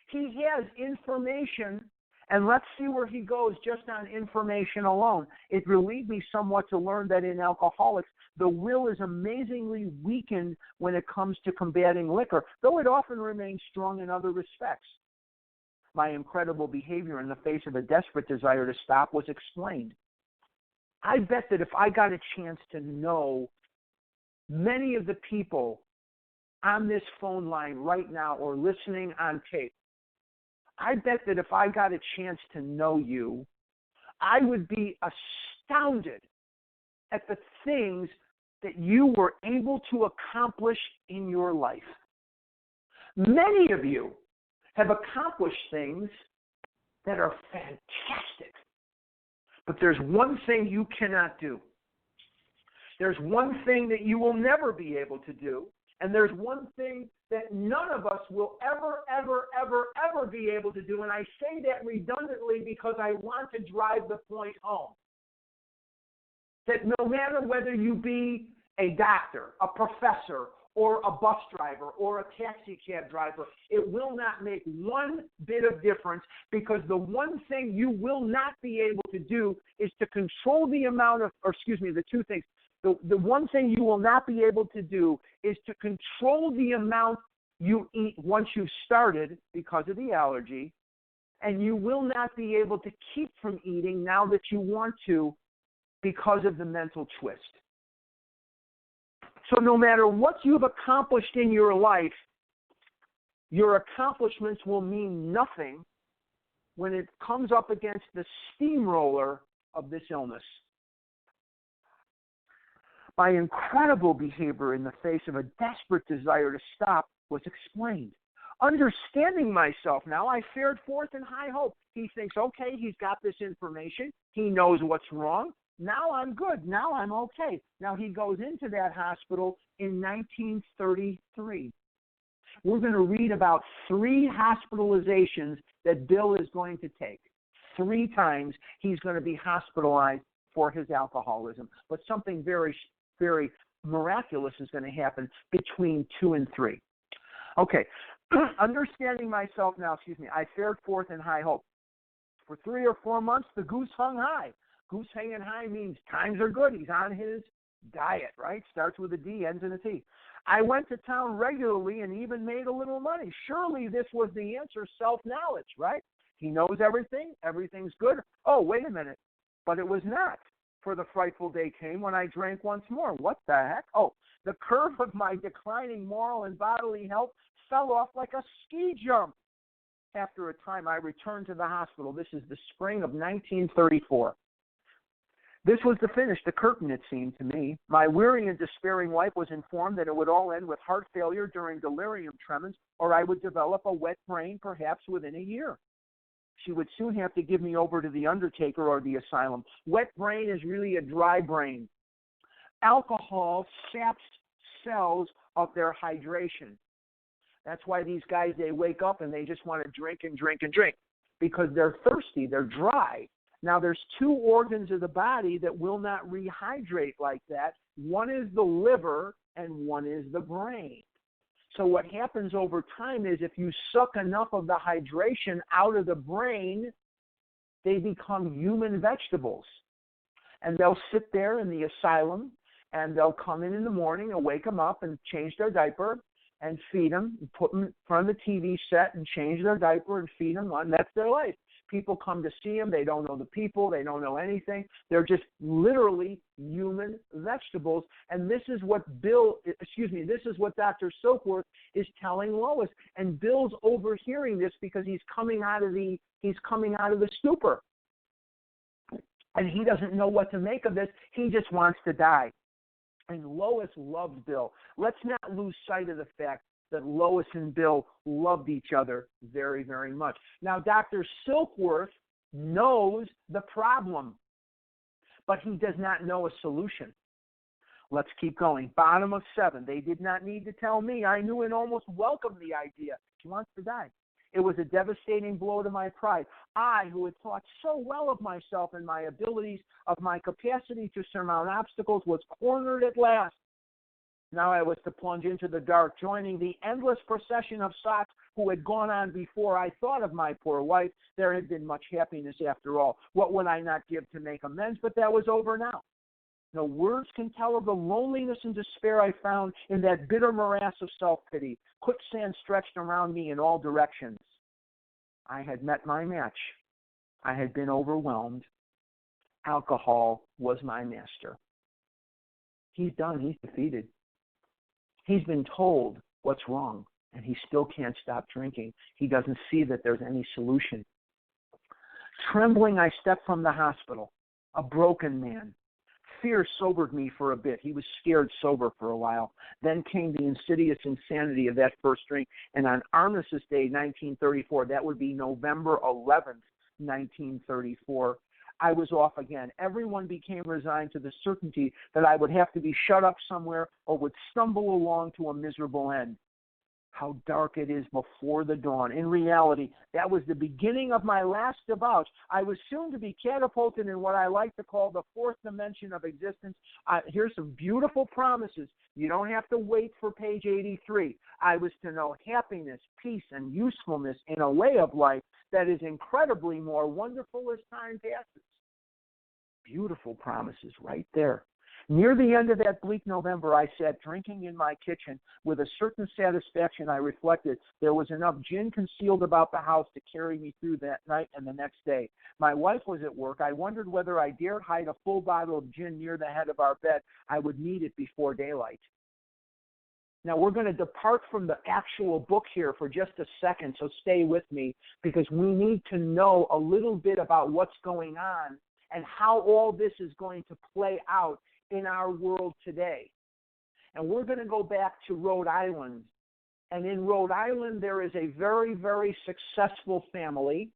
He has information, and let's see where he goes just on information alone. It relieved me somewhat to learn that in alcoholics, the will is amazingly weakened when it comes to combating liquor, though it often remains strong in other respects. My incredible behavior in the face of a desperate desire to stop was explained. I bet that if I got a chance to know many of the people on this phone line right now or listening on tape, I bet that if I got a chance to know you, I would be astounded at the things that you were able to accomplish in your life. Many of you have accomplished things that are fantastic. But there's one thing you cannot do. There's one thing that you will never be able to do. And there's one thing that none of us will ever be able to do. And I say that redundantly because I want to drive the point home. That no matter whether you be a doctor, a professor, or a bus driver, or a taxi cab driver, it will not make one bit of difference, because the one thing you will not be able to do is to control the amount of, the two things. The one thing you will not be able to do is to control the amount you eat once you've started because of the allergy, and you will not be able to keep from eating now that you want to because of the mental twist. So no matter what you've accomplished in your life, your accomplishments will mean nothing when it comes up against the steamroller of this illness. My incredible behavior in the face of a desperate desire to stop was explained. Understanding myself now, I fared forth in high hope. He thinks, okay, he's got this information. He knows what's wrong. Now I'm good. Now I'm okay. Now he goes into that hospital in 1933. We're going to read about 3 hospitalizations that Bill is going to take. 3 times he's going to be hospitalized for his alcoholism. But something very, very miraculous is going to happen between 2 and 3. Okay. Understanding myself now, I fared forth in high hope. For 3 or 4 months, the goose hung high. Goose hanging high means times are good. He's on his diet, right? Starts with a D, ends in a T. I went to town regularly and even made a little money. Surely this was the answer, self-knowledge, right? He knows everything. Everything's good. Oh, wait a minute. But it was not. For the frightful day came when I drank once more. What the heck? Oh, the curve of my declining moral and bodily health fell off like a ski jump. After a time, I returned to the hospital. This is the spring of 1934. This was the finish, the curtain, it seemed to me. My weary and despairing wife was informed that it would all end with heart failure during delirium tremens, or I would develop a wet brain perhaps within a year. She would soon have to give me over to the undertaker or the asylum. Wet brain is really a dry brain. Alcohol saps cells of their hydration. That's why these guys, they wake up and they just want to drink and drink and drink, because they're thirsty, they're dry. Now, there's 2 organs of the body that will not rehydrate like that. One is the liver and one is the brain. So what happens over time is if you suck enough of the hydration out of the brain, They become human vegetables. And they'll sit there in the asylum, and they'll come in the morning and wake them up and change their diaper and feed them, and put them in front of the TV set and change their diaper and feed them, and that's their life. People come to see them. They don't know the people. They don't know anything. They're just literally human vegetables. And this is what this is what Dr. Silkworth is telling Lois. And Bill's overhearing this because he's coming out of the stupor. And he doesn't know what to make of this. He just wants to die. And Lois loves Bill. Let's not lose sight of the fact that Lois and Bill loved each other very, very much. Now, Dr. Silkworth knows the problem, but he does not know a solution. Let's keep going. Bottom of 7. They did not need to tell me. I knew and almost welcomed the idea. She wants to die. It was a devastating blow to my pride. I, who had thought so well of myself and my abilities, of my capacity to surmount obstacles, was cornered at last. Now I was to plunge into the dark, joining the endless procession of sots who had gone on before. I thought of my poor wife. There had been much happiness after all. What would I not give to make amends? But that was over now. No words can tell of the loneliness and despair I found in that bitter morass of self-pity. Quicksand stretched around me in all directions. I had met my match. I had been overwhelmed. Alcohol was my master. He's done. He's defeated. He's been told what's wrong, and he still can't stop drinking. He doesn't see that there's any solution. Trembling, I stepped from the hospital, a broken man. Fear sobered me for a bit. He was scared sober for a while. Then came the insidious insanity of that first drink. And on Armistice Day, 1934, that would be November 11th, 1934, I was off again. Everyone became resigned to the certainty that I would have to be shut up somewhere or would stumble along to a miserable end. How dark it is before the dawn. In reality, that was the beginning of my last debauch. I was soon to be catapulted in what I like to call the fourth dimension of existence. Here's some beautiful promises. You don't have to wait for page 83. I was to know happiness, peace, and usefulness in a way of life that is incredibly more wonderful as time passes. Beautiful promises right there. Near the end of that bleak November, I sat drinking in my kitchen. With a certain satisfaction, I reflected there was enough gin concealed about the house to carry me through that night and the next day. My wife was at work. I wondered whether I dared hide a full bottle of gin near the head of our bed. I would need it before daylight. Now, we're going to depart from the actual book here for just a second, so stay with me, because we need to know a little bit about what's going on and how all this is going to play out in our world today. And we're going to go back to Rhode Island. And in Rhode Island, there is a very, very successful family,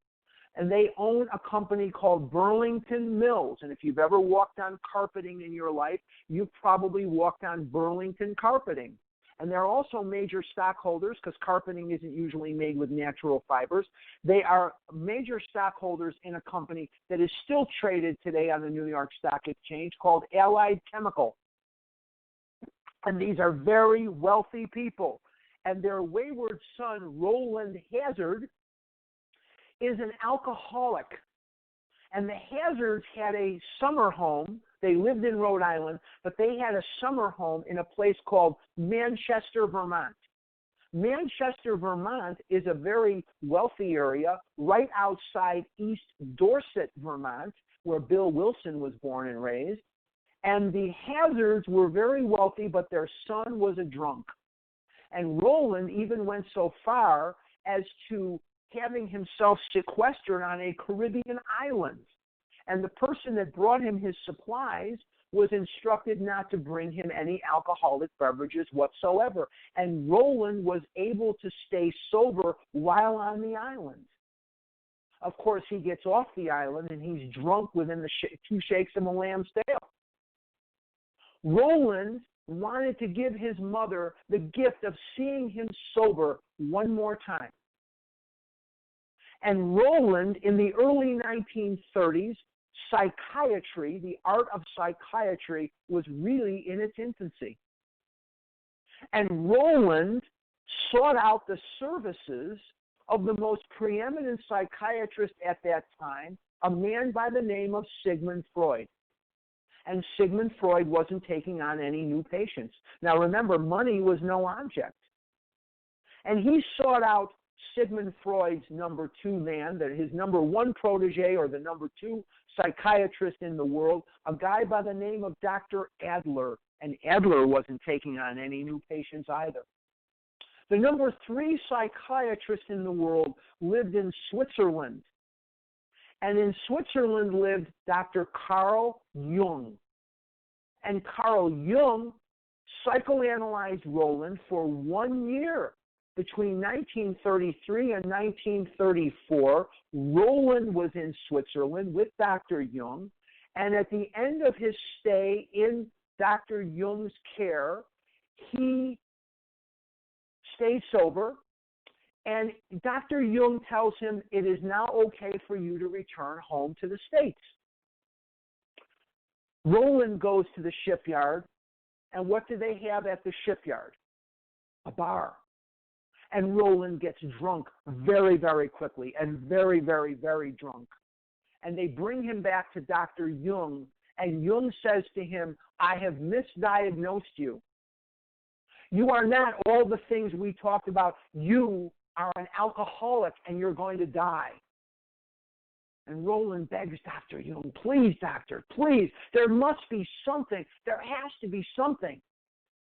and they own a company called Burlington Mills. And if you've ever walked on carpeting in your life, you've probably walked on Burlington carpeting. And they're also major stockholders, because carpeting isn't usually made with natural fibers. They are major stockholders in a company that is still traded today on the New York Stock Exchange called Allied Chemical. And these are very wealthy people. And their wayward son, Roland Hazard, is an alcoholic. And the Hazards had a summer home. They lived in Rhode Island, but they had a summer home in a place called Manchester, Vermont. Manchester, Vermont is a very wealthy area right outside East Dorset, Vermont, where Bill Wilson was born and raised. And the Hazards were very wealthy, but their son was a drunk. And Roland even went so far as to having himself sequestered on a Caribbean island. And the person that brought him his supplies was instructed not to bring him any alcoholic beverages whatsoever. And Roland was able to stay sober while on the island. Of course, he gets off the island and he's drunk within the 2 shakes of a lamb's tail. Roland wanted to give his mother the gift of seeing him sober one more time. And Roland, in the early 1930s, psychiatry, the art of psychiatry, was really in its infancy. And Roland sought out the services of the most preeminent psychiatrist at that time, a man by the name of Sigmund Freud. And Sigmund Freud wasn't taking on any new patients. Now remember, money was no object. And he sought out Sigmund Freud's number two man, his number one protege or the number two psychiatrist in the world, a guy by the name of Dr. Adler. And Adler wasn't taking on any new patients either. The number three psychiatrist in the world lived in Switzerland. And in Switzerland lived Dr. Carl Jung. And Carl Jung psychoanalyzed Roland for 1 year. Between 1933 and 1934, Roland was in Switzerland with Dr. Jung. And at the end of his stay in Dr. Jung's care, he stayed sober. And Dr. Jung tells him it is now okay for you to return home to the States. Roland goes to the shipyard, and what do they have at the shipyard? A bar. And Roland gets drunk very, very quickly, and very, very, very drunk. And they bring him back to Dr. Jung, and Jung says to him, I have misdiagnosed you. You are not all the things we talked about. You are an alcoholic and you're going to die. And Roland begs Dr. Jung, please, doctor, please, there must be something. There has to be something.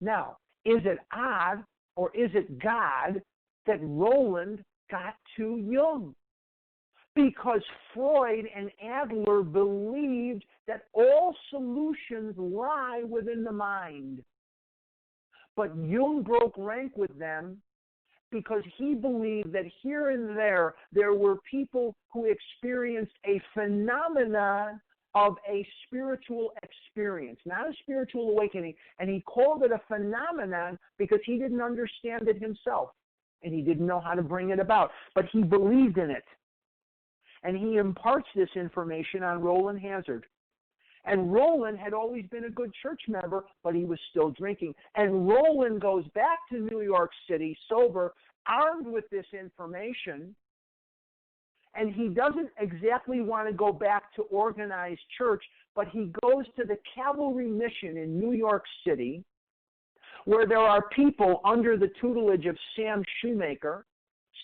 Now, is it odd or is it God that Roland got to Jung? Because Freud and Adler believed that all solutions lie within the mind. But Jung broke rank with them because he believed that here and there were people who experienced a phenomenon of a spiritual experience, not a spiritual awakening. And he called it a phenomenon because he didn't understand it himself, and he didn't know how to bring it about. But he believed in it. And he imparts this information on Roland Hazard. And Roland had always been a good church member, but he was still drinking. And Roland goes back to New York City sober, armed with this information, and he doesn't exactly want to go back to organized church, but he goes to the Cavalry Mission in New York City, where there are people under the tutelage of Sam Shoemaker.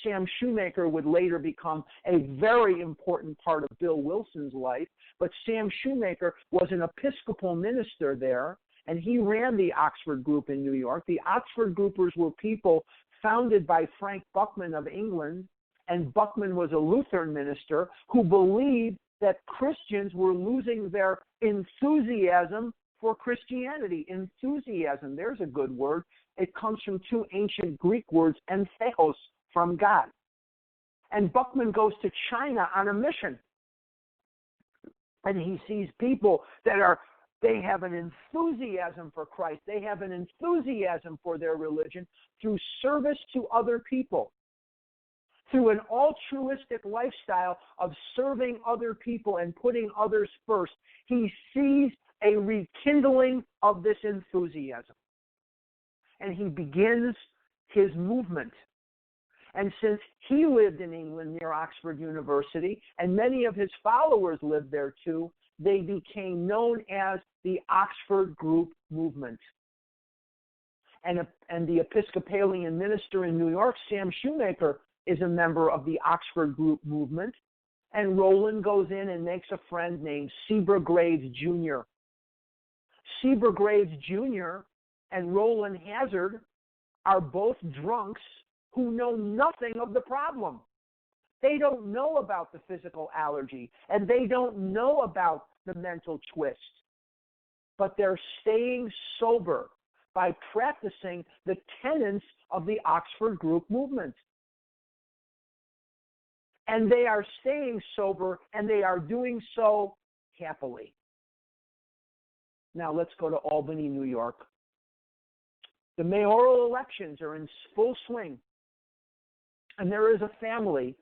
Sam Shoemaker would later become a very important part of Bill Wilson's life, but Sam Shoemaker was an Episcopal minister there, and he ran the Oxford Group in New York. The Oxford Groupers were people founded by Frank Buckman of England, and Buckman was a Lutheran minister who believed that Christians were losing their enthusiasm for Christianity. Enthusiasm, there's a good word. It comes from two ancient Greek words, entheos, from God. And Buckman goes to China on a mission. And he sees people they have an enthusiasm for Christ. They have an enthusiasm for their religion through service to other people, through an altruistic lifestyle of serving other people and putting others first. He sees a rekindling of this enthusiasm. And he begins his movement. And since he lived in England near Oxford University, and many of his followers lived there too, they became known as the Oxford Group Movement. And the Episcopalian minister in New York, Sam Shoemaker, is a member of the Oxford Group Movement. And Roland goes in and makes a friend named Seaver Graves Jr. Seaver Graves Jr. and Roland Hazard are both drunks who know nothing of the problem. They don't know about the physical allergy, and they don't know about the mental twist. But they're staying sober by practicing the tenets of the Oxford Group Movement. And they are staying sober, and they are doing so happily. Now let's go to Albany, New York. The mayoral elections are in full swing. And there is a family,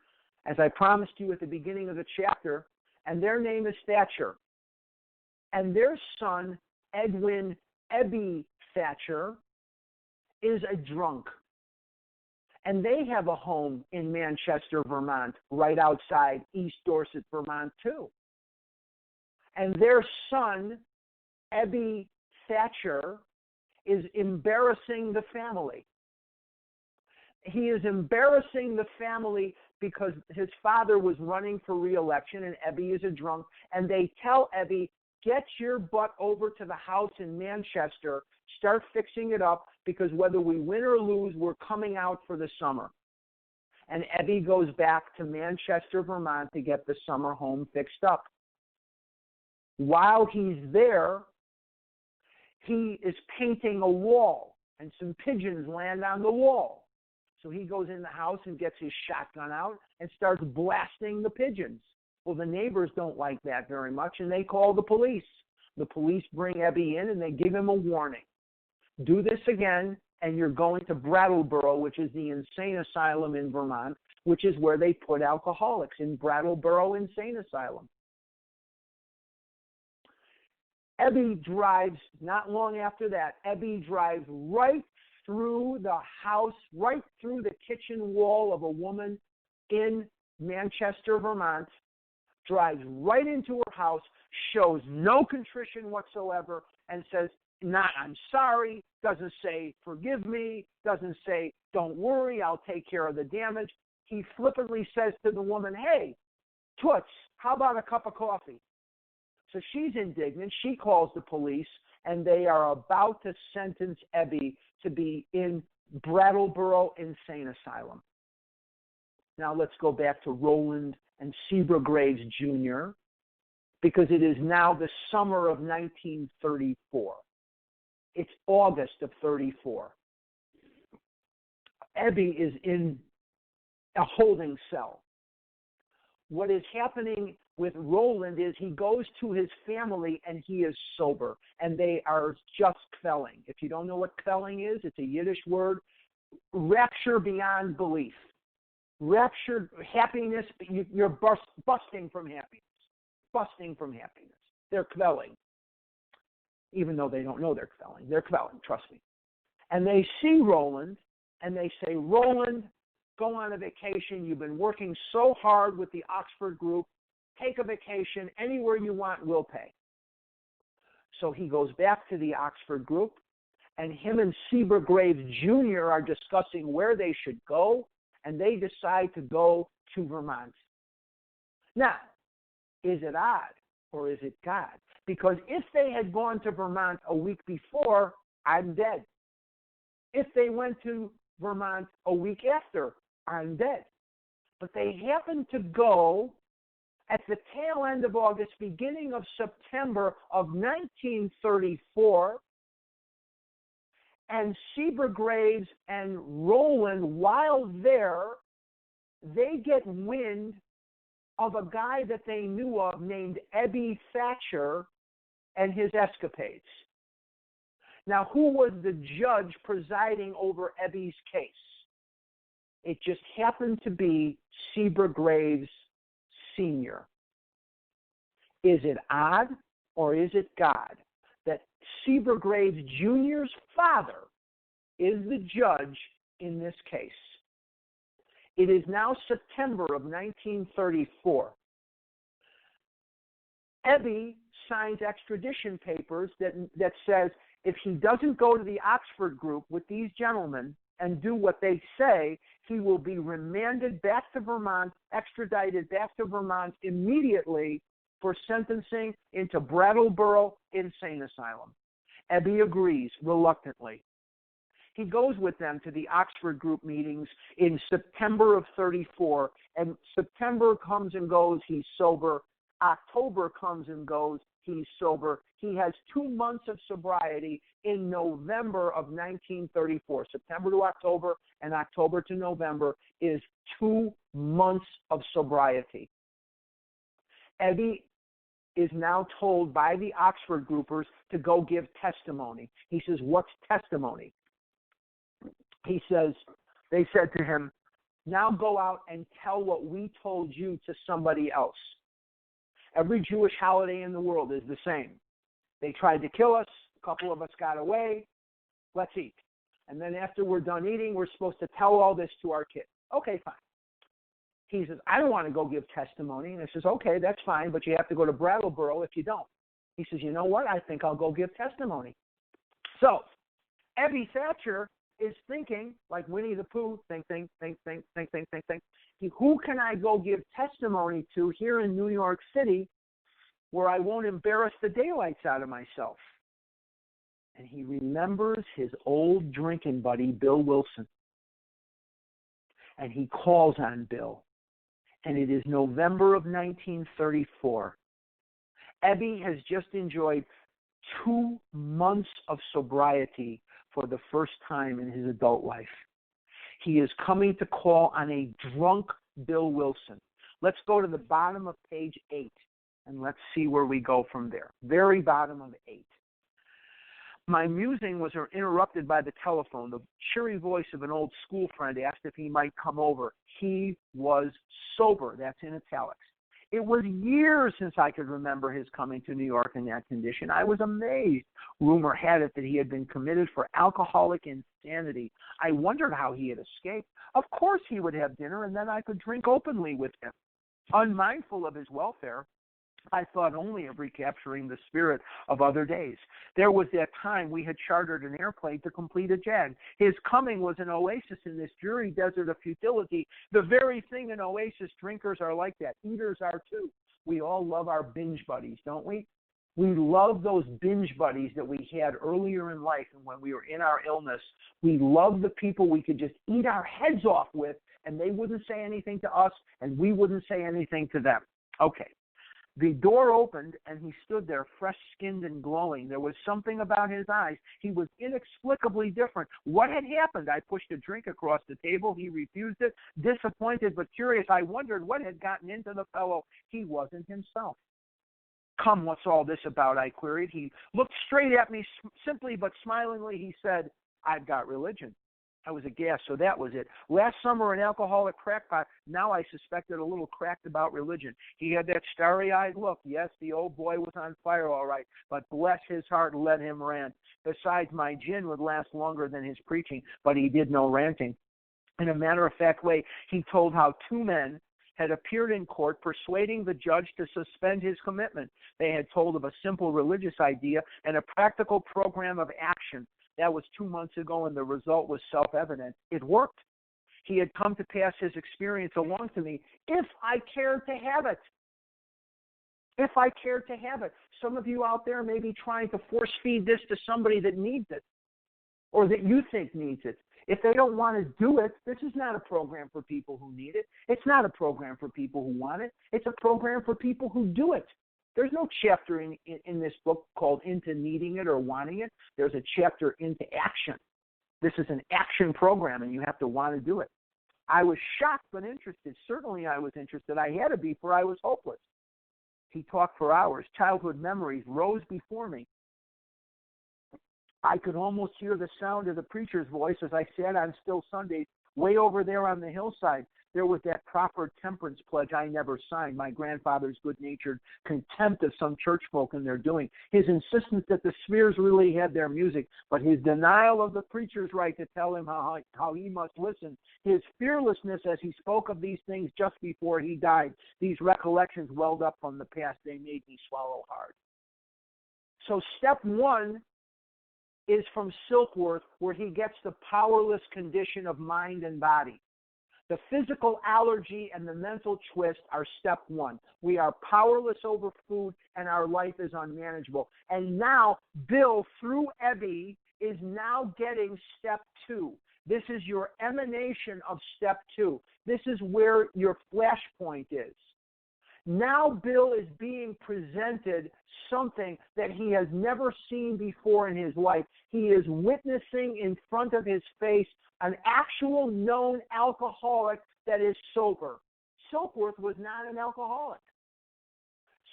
as I promised you at the beginning of the chapter, and their name is Thatcher. And their son, Edwin Ebby Thatcher, is a drunk. And they have a home in Manchester, Vermont, right outside East Dorset, Vermont, too. And their son, Ebby Thatcher, is embarrassing the family. He is embarrassing the family because his father was running for re-election and Ebby is a drunk. And they tell Ebby, get your butt over to the house in Manchester, start fixing it up, because whether we win or lose, we're coming out for the summer. And Ebby goes back to Manchester, Vermont to get the summer home fixed up. While he's there, he is painting a wall, and some pigeons land on the wall. So he goes in the house and gets his shotgun out and starts blasting the pigeons. Well, the neighbors don't like that very much, and they call the police. The police bring Ebby in, and they give him a warning. Do this again, and you're going to Brattleboro, which is the insane asylum in Vermont, which is where they put alcoholics, in Brattleboro Insane Asylum. Ebby drives, not long after that, Ebby drives right through the house, right through the kitchen wall of a woman in Manchester, Vermont, drives right into her house, shows no contrition whatsoever, and says, not I'm sorry, doesn't say forgive me, doesn't say don't worry, I'll take care of the damage. He flippantly says to the woman, hey, toots, how about a cup of coffee? So she's indignant. She calls the police, and they are about to sentence Ebby to be in Brattleboro Insane Asylum. Now let's go back to Roland and Sebra Graves Jr., because it is now the summer of 1934. It's August of 34. Ebby is in a holding cell. What is happening with Roland is he goes to his family and he is sober, and they are just kvelling. If you don't know what kvelling is, it's a Yiddish word, rapture beyond belief. Rapture, happiness, you're busting from happiness. Busting from happiness. They're kvelling. Even though they don't know they're kvelling. They're kvelling, trust me. And they see Roland, and they say, Roland, go on a vacation. You've been working so hard with the Oxford group. Take a vacation. Anywhere you want, we'll pay. So he goes back to the Oxford group, and him and Sebra Graves Jr. are discussing where they should go, and they decide to go to Vermont. Now, is it odd or is it God? Because if they had gone to Vermont a week before, I'm dead. If they went to Vermont a week after, I'm dead. But they happened to go at the tail end of August, beginning of September of 1934, and Sebra Graves and Roland, while there, they get wind of a guy that they knew of named Ebby Thatcher and his escapades. Now, who was the judge presiding over Ebby's case? It just happened to be Sebra Graves Sr. Is it odd or is it God that Sebra Graves Jr.'s father is the judge in this case? It is now September of 1934. Ebby signs extradition papers that says if he doesn't go to the Oxford group with these gentlemen and do what they say, he will be remanded back to Vermont, extradited back to Vermont immediately for sentencing into Brattleboro Insane Asylum. Ebby agrees reluctantly. He goes with them to the Oxford group meetings in September of 34, and September comes and goes, he's sober. October comes and goes, he's sober. He has 2 months of sobriety in November of 1934. September to October and October to November is 2 months of sobriety. Ebby is now told by the Oxford groupers to go give testimony. He says, what's testimony? He says, they said to him, now go out and tell what we told you to somebody else. Every Jewish holiday in the world is the same. They tried to kill us. A couple of us got away. Let's eat. And then after we're done eating, we're supposed to tell all this to our kids. Okay, fine. He says, I don't want to go give testimony. And I says, okay, that's fine, but you have to go to Brattleboro if you don't. He says, you know what? I think I'll go give testimony. So Ebby Thatcher is thinking, like Winnie the Pooh, think. Who can I go give testimony to here in New York City where I won't embarrass the daylights out of myself? And he remembers his old drinking buddy, Bill Wilson. And he calls on Bill. And it is November of 1934. Ebby has just enjoyed 2 months of sobriety for the first time in his adult life. He is coming to call on a drunk Bill Wilson. Let's go to the bottom of page 8, and let's see where we go from there. Very bottom of 8. My musing was interrupted by the telephone. The cheery voice of an old school friend asked if he might come over. He was sober. That's in italics. It was years since I could remember his coming to New York in that condition. I was amazed. Rumor had it that he had been committed for alcoholic insanity. I wondered how he had escaped. Of course he would have dinner, and then I could drink openly with him. Unmindful of his welfare, I thought only of recapturing the spirit of other days. There was that time we had chartered an airplane to complete a jag. His coming was an oasis in this dreary desert of futility. The very thing an oasis drinkers are like that. Eaters are too. We all love our binge buddies, don't we? We love those binge buddies that we had earlier in life and when we were in our illness. We love the people we could just eat our heads off with, and they wouldn't say anything to us, and we wouldn't say anything to them. Okay. The door opened, and he stood there, fresh-skinned and glowing. There was something about his eyes. He was inexplicably different. What had happened? I pushed a drink across the table. He refused it. Disappointed but curious, I wondered what had gotten into the fellow. He wasn't himself. Come, what's all this about? I queried. He looked straight at me, simply but smilingly. He said, I've got religion. I was aghast, so that was it. Last summer, an alcoholic crackpot. Now I suspected a little cracked about religion. He had that starry-eyed look. Yes, the old boy was on fire, all right, but bless his heart, let him rant. Besides, my gin would last longer than his preaching, but he did no ranting. In a matter-of-fact way, he told how 2 men had appeared in court persuading the judge to suspend his commitment. They had told of a simple religious idea and a practical program of action. That was 2 months ago, and the result was self-evident. It worked. He had come to pass his experience along to me, if I cared to have it. If I cared to have it. Some of you out there may be trying to force-feed this to somebody that needs it, or that you think needs it. If they don't want to do it, this is not a program for people who need it. It's not a program for people who want it. It's a program for people who do it. There's no chapter in this book called Into Needing It or Wanting It. There's a chapter into action. This is an action program, and you have to want to do it. I was shocked but interested. Certainly I was interested. I had to be, for I was hopeless. He talked for hours. Childhood memories rose before me. I could almost hear the sound of the preacher's voice as I sat on still Sundays way over there on the hillside. There was that proper temperance pledge I never signed, my grandfather's good-natured contempt of some church folk and their doing, his insistence that the spheres really had their music, but his denial of the preacher's right to tell him how he must listen, his fearlessness as he spoke of these things just before he died. These recollections welled up from the past. They made me swallow hard. So step 1 is from Silkworth, where he gets the powerless condition of mind and body. The physical allergy and the mental twist are step 1. We are powerless over food, and our life is unmanageable. And now, Bill, through Ebby, is now getting step 2. This is your emanation of step 2. This is where your flashpoint is. Now Bill is being presented something that he has never seen before in his life. He is witnessing in front of his face an actual known alcoholic that is sober. Silkworth was not an alcoholic.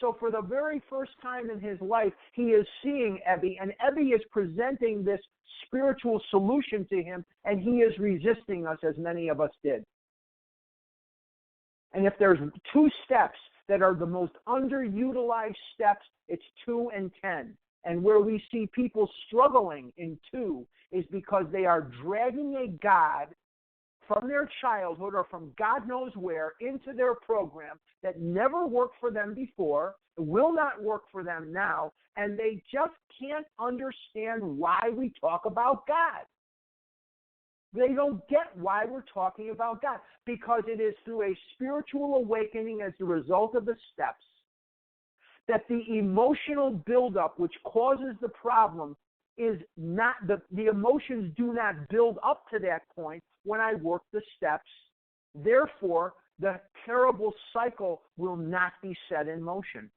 So for the very first time in his life, he is seeing Ebby, and Ebby is presenting this spiritual solution to him, and he is resisting us as many of us did. And if there's 2 steps that are the most underutilized steps, it's 2 and 10. And where we see people struggling in 2 is because they are dragging a God from their childhood or from God knows where into their program that never worked for them before, will not work for them now, and they just can't understand why we talk about God. They don't get why we're talking about God, because it is through a spiritual awakening as a result of the steps that the emotional buildup which causes the problem is not, the emotions do not build up to that point when I work the steps. Therefore, the terrible cycle will not be set in motion.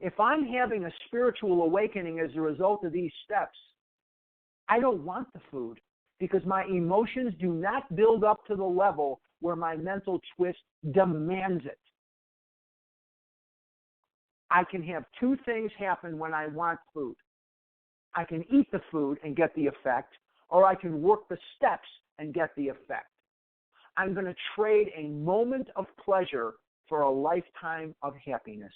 If I'm having a spiritual awakening as a result of these steps, I don't want the food because my emotions do not build up to the level where my mental twist demands it. I can have 2 things happen when I want food. I can eat the food and get the effect, or I can work the steps and get the effect. I'm going to trade a moment of pleasure for a lifetime of happiness.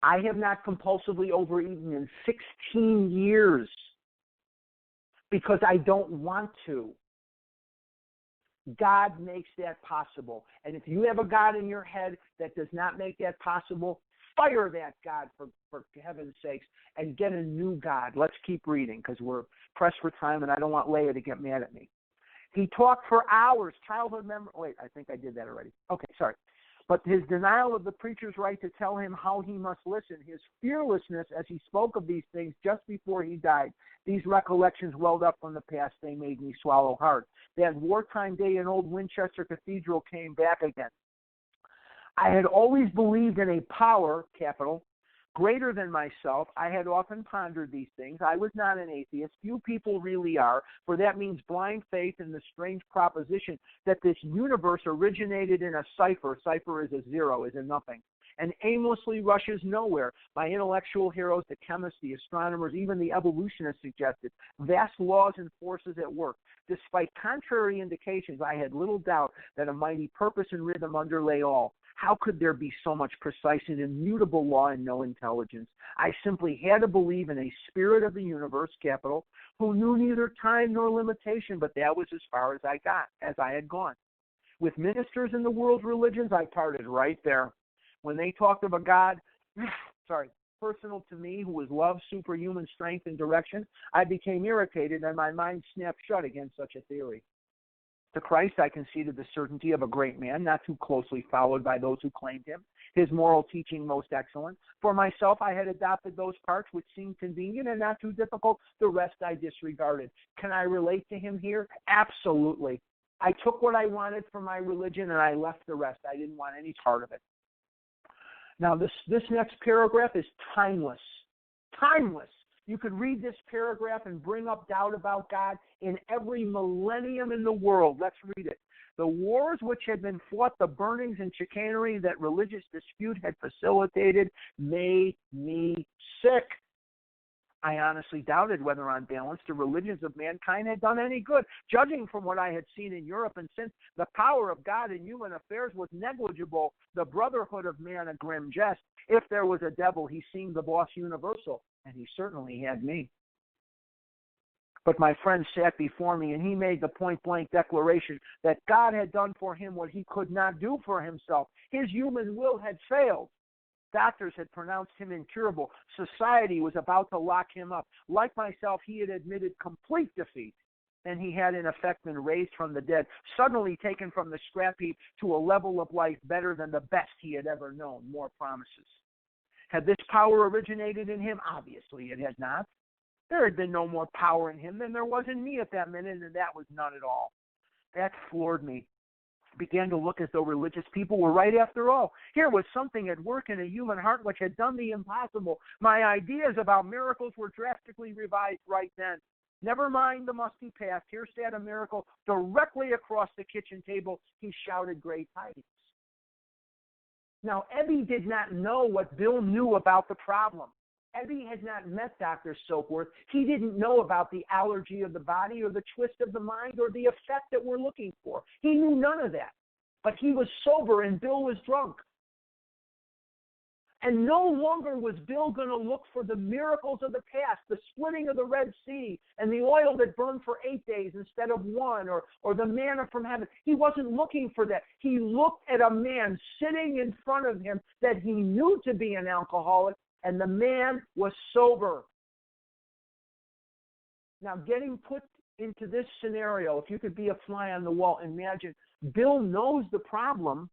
I have not compulsively overeaten in 16 years because I don't want to. God makes that possible. And if you have a God in your head that does not make that possible, fire that God for heaven's sakes and get a new God. Let's keep reading because we're pressed for time and I don't want Leah to get mad at me. He talked for hours. Childhood memory. Wait, I think I did that already. Okay, sorry. But his denial of the preacher's right to tell him how he must listen, his fearlessness as he spoke of these things just before he died, these recollections welled up from the past. They made me swallow hard. That wartime day in old Winchester Cathedral came back again. I had always believed in a power, capital, greater than myself. I had often pondered these things. I was not an atheist. Few people really are, for that means blind faith in the strange proposition that this universe originated in a cipher. Cipher is a 0, is a nothing, and aimlessly rushes nowhere. My intellectual heroes, the chemists, the astronomers, even the evolutionists suggested vast laws and forces at work. Despite contrary indications, I had little doubt that a mighty purpose and rhythm underlay all. How could there be so much precise and immutable law and no intelligence? I simply had to believe in a spirit of the universe, capital, who knew neither time nor limitation, but that was as far as I had gone. With ministers in the world's religions, I parted right there. When they talked of a God, personal to me, who was love, superhuman strength, and direction, I became irritated and my mind snapped shut against such a theory. To Christ I conceded the certainty of a great man, not too closely followed by those who claimed him, his moral teaching most excellent. For myself I had adopted those parts which seemed convenient and not too difficult. The rest I disregarded. Can I relate to him here? Absolutely. I took what I wanted from my religion and I left the rest. I didn't want any part of it. Now this next paragraph is timeless. Timeless. You could read this paragraph and bring up doubt about God in every millennium in the world. Let's read it. The wars which had been fought, the burnings and chicanery that religious dispute had facilitated made me sick. I honestly doubted whether on balance the religions of mankind had done any good. Judging from what I had seen in Europe, and since the power of God in human affairs was negligible, the brotherhood of man a grim jest. If there was a devil, he seemed the boss universal. And he certainly had me. But my friend sat before me, and he made the point-blank declaration that God had done for him what he could not do for himself. His human will had failed. Doctors had pronounced him incurable. Society was about to lock him up. Like myself, he had admitted complete defeat. And he had, in effect, been raised from the dead, suddenly taken from the scrap heap to a level of life better than the best he had ever known. More promises. Had this power originated in him? Obviously it had not. There had been no more power in him than there was in me at that minute, and that was none at all. That floored me. I began to look as though religious people were right after all. Here was something at work in a human heart which had done the impossible. My ideas about miracles were drastically revised right then. Never mind the musty past. Here sat a miracle directly across the kitchen table. He shouted great tidings. Now, Ebby did not know what Bill knew about the problem. Ebby had not met Dr. Soapworth. He didn't know about the allergy of the body or the twist of the mind or the effect that we're looking for. He knew none of that. But he was sober and Bill was drunk. And no longer was Bill going to look for the miracles of the past, the splitting of the Red Sea and the oil that burned for 8 days instead of one, or the manna from heaven. He wasn't looking for that. He looked at a man sitting in front of him that he knew to be an alcoholic, and the man was sober. Now, getting put into this scenario, if you could be a fly on the wall, imagine Bill knows the problem,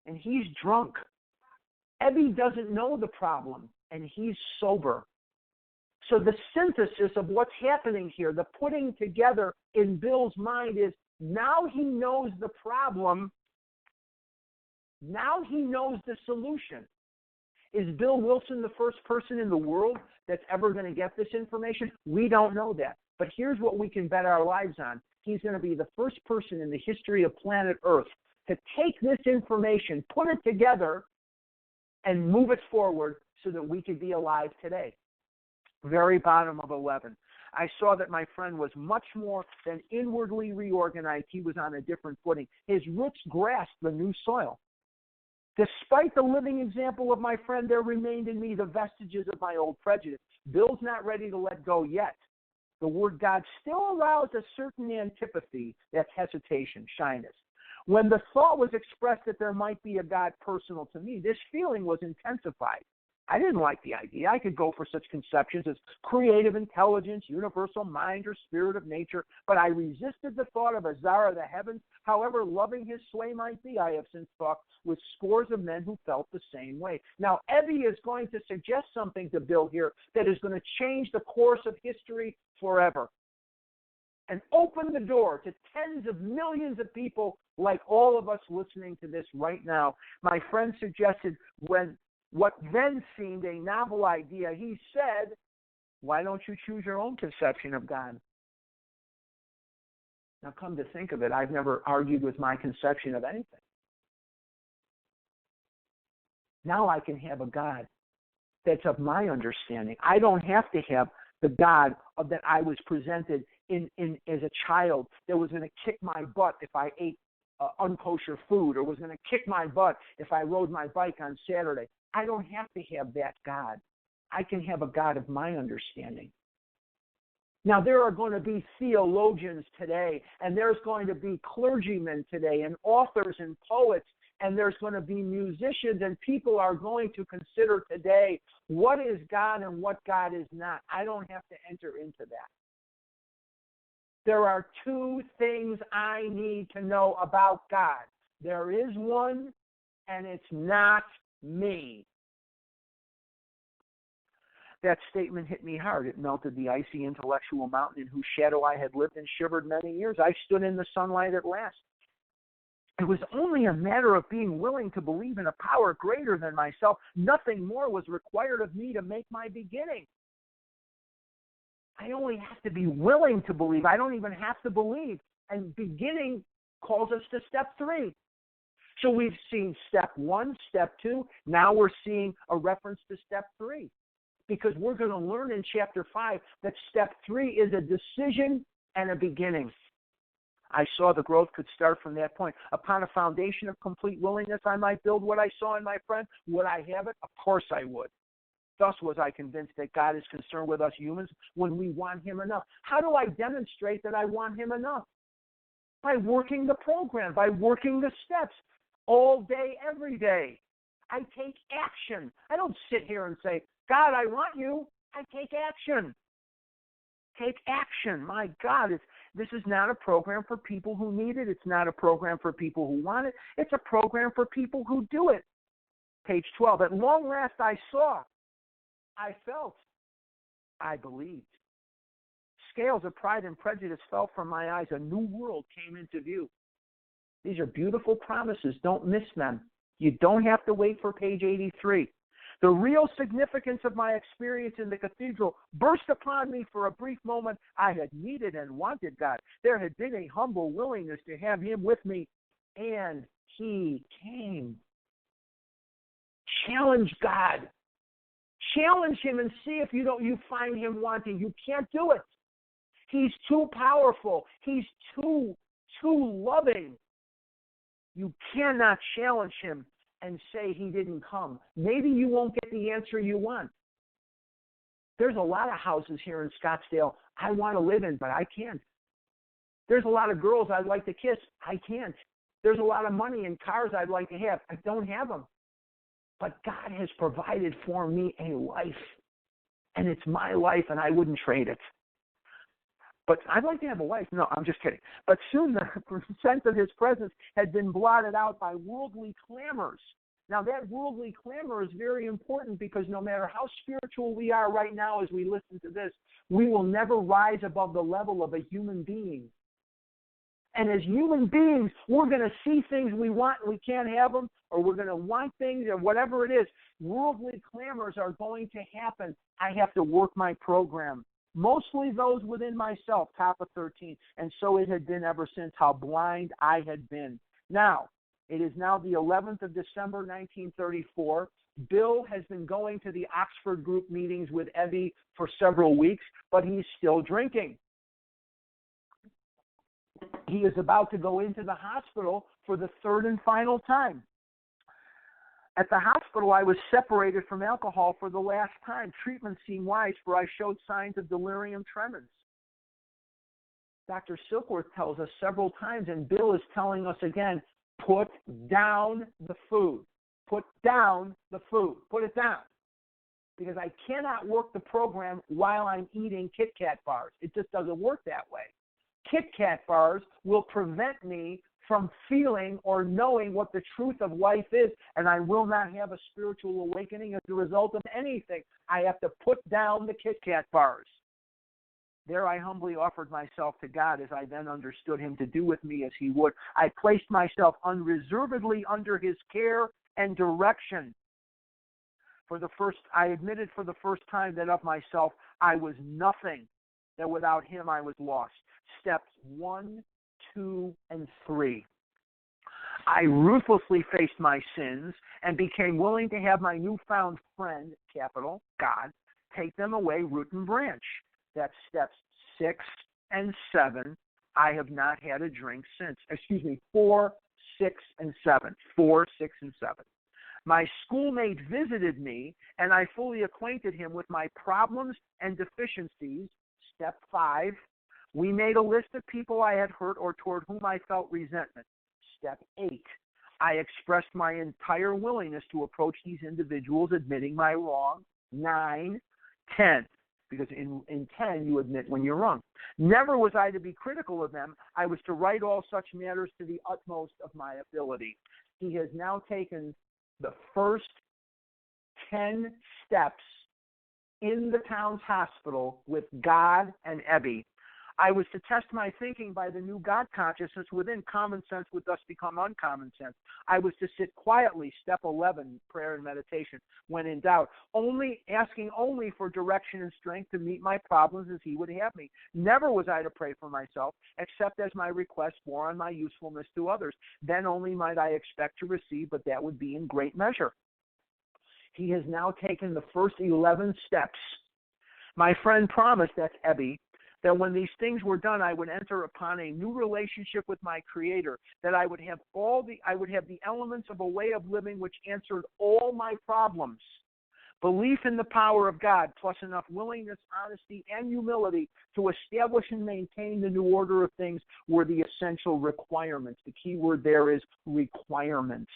and he's drunk. Ebby doesn't know the problem, and he's sober. So the synthesis of what's happening here, the putting together in Bill's mind is, now he knows the problem, now he knows the solution. Is Bill Wilson the first person in the world that's ever going to get this information? We don't know that. But here's what we can bet our lives on. He's going to be the first person in the history of planet Earth to take this information, put it together, and move it forward so that we could be alive today. Very bottom of 11. I saw that my friend was much more than inwardly reorganized. He was on a different footing. His roots grasped the new soil. Despite the living example of my friend, there remained in me the vestiges of my old prejudice. Bill's not ready to let go yet. The word God still allows a certain antipathy, that's hesitation, shyness. When the thought was expressed that there might be a God personal to me, this feeling was intensified. I didn't like the idea. I could go for such conceptions as creative intelligence, universal mind, or spirit of nature, but I resisted the thought of a czar of the heavens. However loving his sway might be, I have since talked with scores of men who felt the same way. Now, Ebby is going to suggest something to Bill here that is going to change the course of history forever and open the door to tens of millions of people like all of us listening to this right now. My friend suggested when what then seemed a novel idea, he said, why don't you choose your own conception of God? Now, come to think of it, I've never argued with my conception of anything. Now I can have a God that's of my understanding. I don't have to have the God that I was presented in as a child that was going to kick my butt if I ate unkosher food, or was going to kick my butt if I rode my bike on Saturday. I don't have to have that God. I can have a God of my understanding. Now, there are going to be theologians today, and there's going to be clergymen today, and authors and poets, and there's going to be musicians, and people are going to consider today what is God and what God is not. I don't have to enter into that. There are two things I need to know about God. There is one, and it's not me. That statement hit me hard. It melted the icy intellectual mountain in whose shadow I had lived and shivered many years. I stood in the sunlight at last. It was only a matter of being willing to believe in a power greater than myself. Nothing more was required of me to make my beginning. I only have to be willing to believe. I don't even have to believe. And beginning calls us to step 3. So we've seen step 1, step 2. Now we're seeing a reference to step 3. Because we're going to learn in chapter 5 that step 3 is a decision and a beginning. I saw the growth could start from that point. Upon a foundation of complete willingness, I might build what I saw in my friend. Would I have it? Of course I would. Thus was I convinced that God is concerned with us humans when we want him enough. How do I demonstrate that I want him enough? By working the program, by working the steps all day, every day. I take action. I don't sit here and say, God, I want you. I take action. Take action. My God, this is not a program for people who need it. It's not a program for people who want it. It's a program for people who do it. Page 12. At long last I saw, I felt, I believed. Scales of pride and prejudice fell from my eyes. A new world came into view. These are beautiful promises. Don't miss them. You don't have to wait for page 83. The real significance of my experience in the cathedral burst upon me for a brief moment. I had needed and wanted God. There had been a humble willingness to have him with me, and he came. Challenge God. Challenge him and see if you find him wanting. You can't do it. He's too powerful. He's too loving. You cannot challenge him and say he didn't come. Maybe you won't get the answer you want. There's a lot of houses here in Scottsdale I want to live in, but I can't. There's a lot of girls I'd like to kiss. I can't. There's a lot of money and cars I'd like to have. I don't have them. But God has provided for me a life. And it's my life, and I wouldn't trade it. But I'd like to have a wife. No, I'm just kidding. But soon the sense of his presence had been blotted out by worldly clamors. Now, that worldly clamor is very important because no matter how spiritual we are right now as we listen to this, we will never rise above the level of a human being. And as human beings, we're going to see things we want and we can't have them, or we're going to want things or whatever it is. Worldly clamors are going to happen. I have to work my program. Mostly those within myself, top of 13. And so it had been ever since, how blind I had been. Now, it is now the 11th of December, 1934. Bill has been going to the Oxford group meetings with Evie for several weeks, but he's still drinking. He is about to go into the hospital for the third and final time. At the hospital, I was separated from alcohol for the last time. Treatment seemed wise, for I showed signs of delirium tremens. Dr. Silkworth tells us several times, and Bill is telling us again, put down the food. Put down the food. Put it down. Because I cannot work the program while I'm eating Kit Kat bars. It just doesn't work that way. Kit Kat bars will prevent me from feeling or knowing what the truth of life is, and I will not have a spiritual awakening as a result of anything. I have to put down the Kit Kat bars. There I humbly offered myself to God as I then understood him to do with me as he would. I placed myself unreservedly under his care and direction. I admitted for the first time that of myself I was nothing, that without him I was lost. Steps 1, 2, and 3. I ruthlessly faced my sins and became willing to have my newfound friend, capital God, take them away root and branch. That's steps 6 and 7. I have not had a drink since. 4, 6, and 7. 4, 6, and 7. My schoolmate visited me, and I fully acquainted him with my problems and deficiencies. Step 5. We made a list of people I had hurt or toward whom I felt resentment. Step 8. I expressed my entire willingness to approach these individuals, admitting my wrong. 9, 10. Because in 10, you admit when you're wrong. Never was I to be critical of them. I was to write all such matters to the utmost of my ability. He has now taken the first 10 steps in the town's hospital with God and Evie. I was to test my thinking by the new God consciousness within. Common sense would thus become uncommon sense. I was to sit quietly, step 11, prayer and meditation, when in doubt, asking only for direction and strength to meet my problems as he would have me. Never was I to pray for myself, except as my request bore on my usefulness to others. Then only might I expect to receive, but that would be in great measure. He has now taken the first 11 steps. My friend promised, that's Ebby, that when these things were done, I would enter upon a new relationship with my Creator, that I would have the elements of a way of living which answered all my problems. Belief in the power of God, plus enough willingness, honesty, and humility to establish and maintain the new order of things were the essential requirements. The key word there is requirements.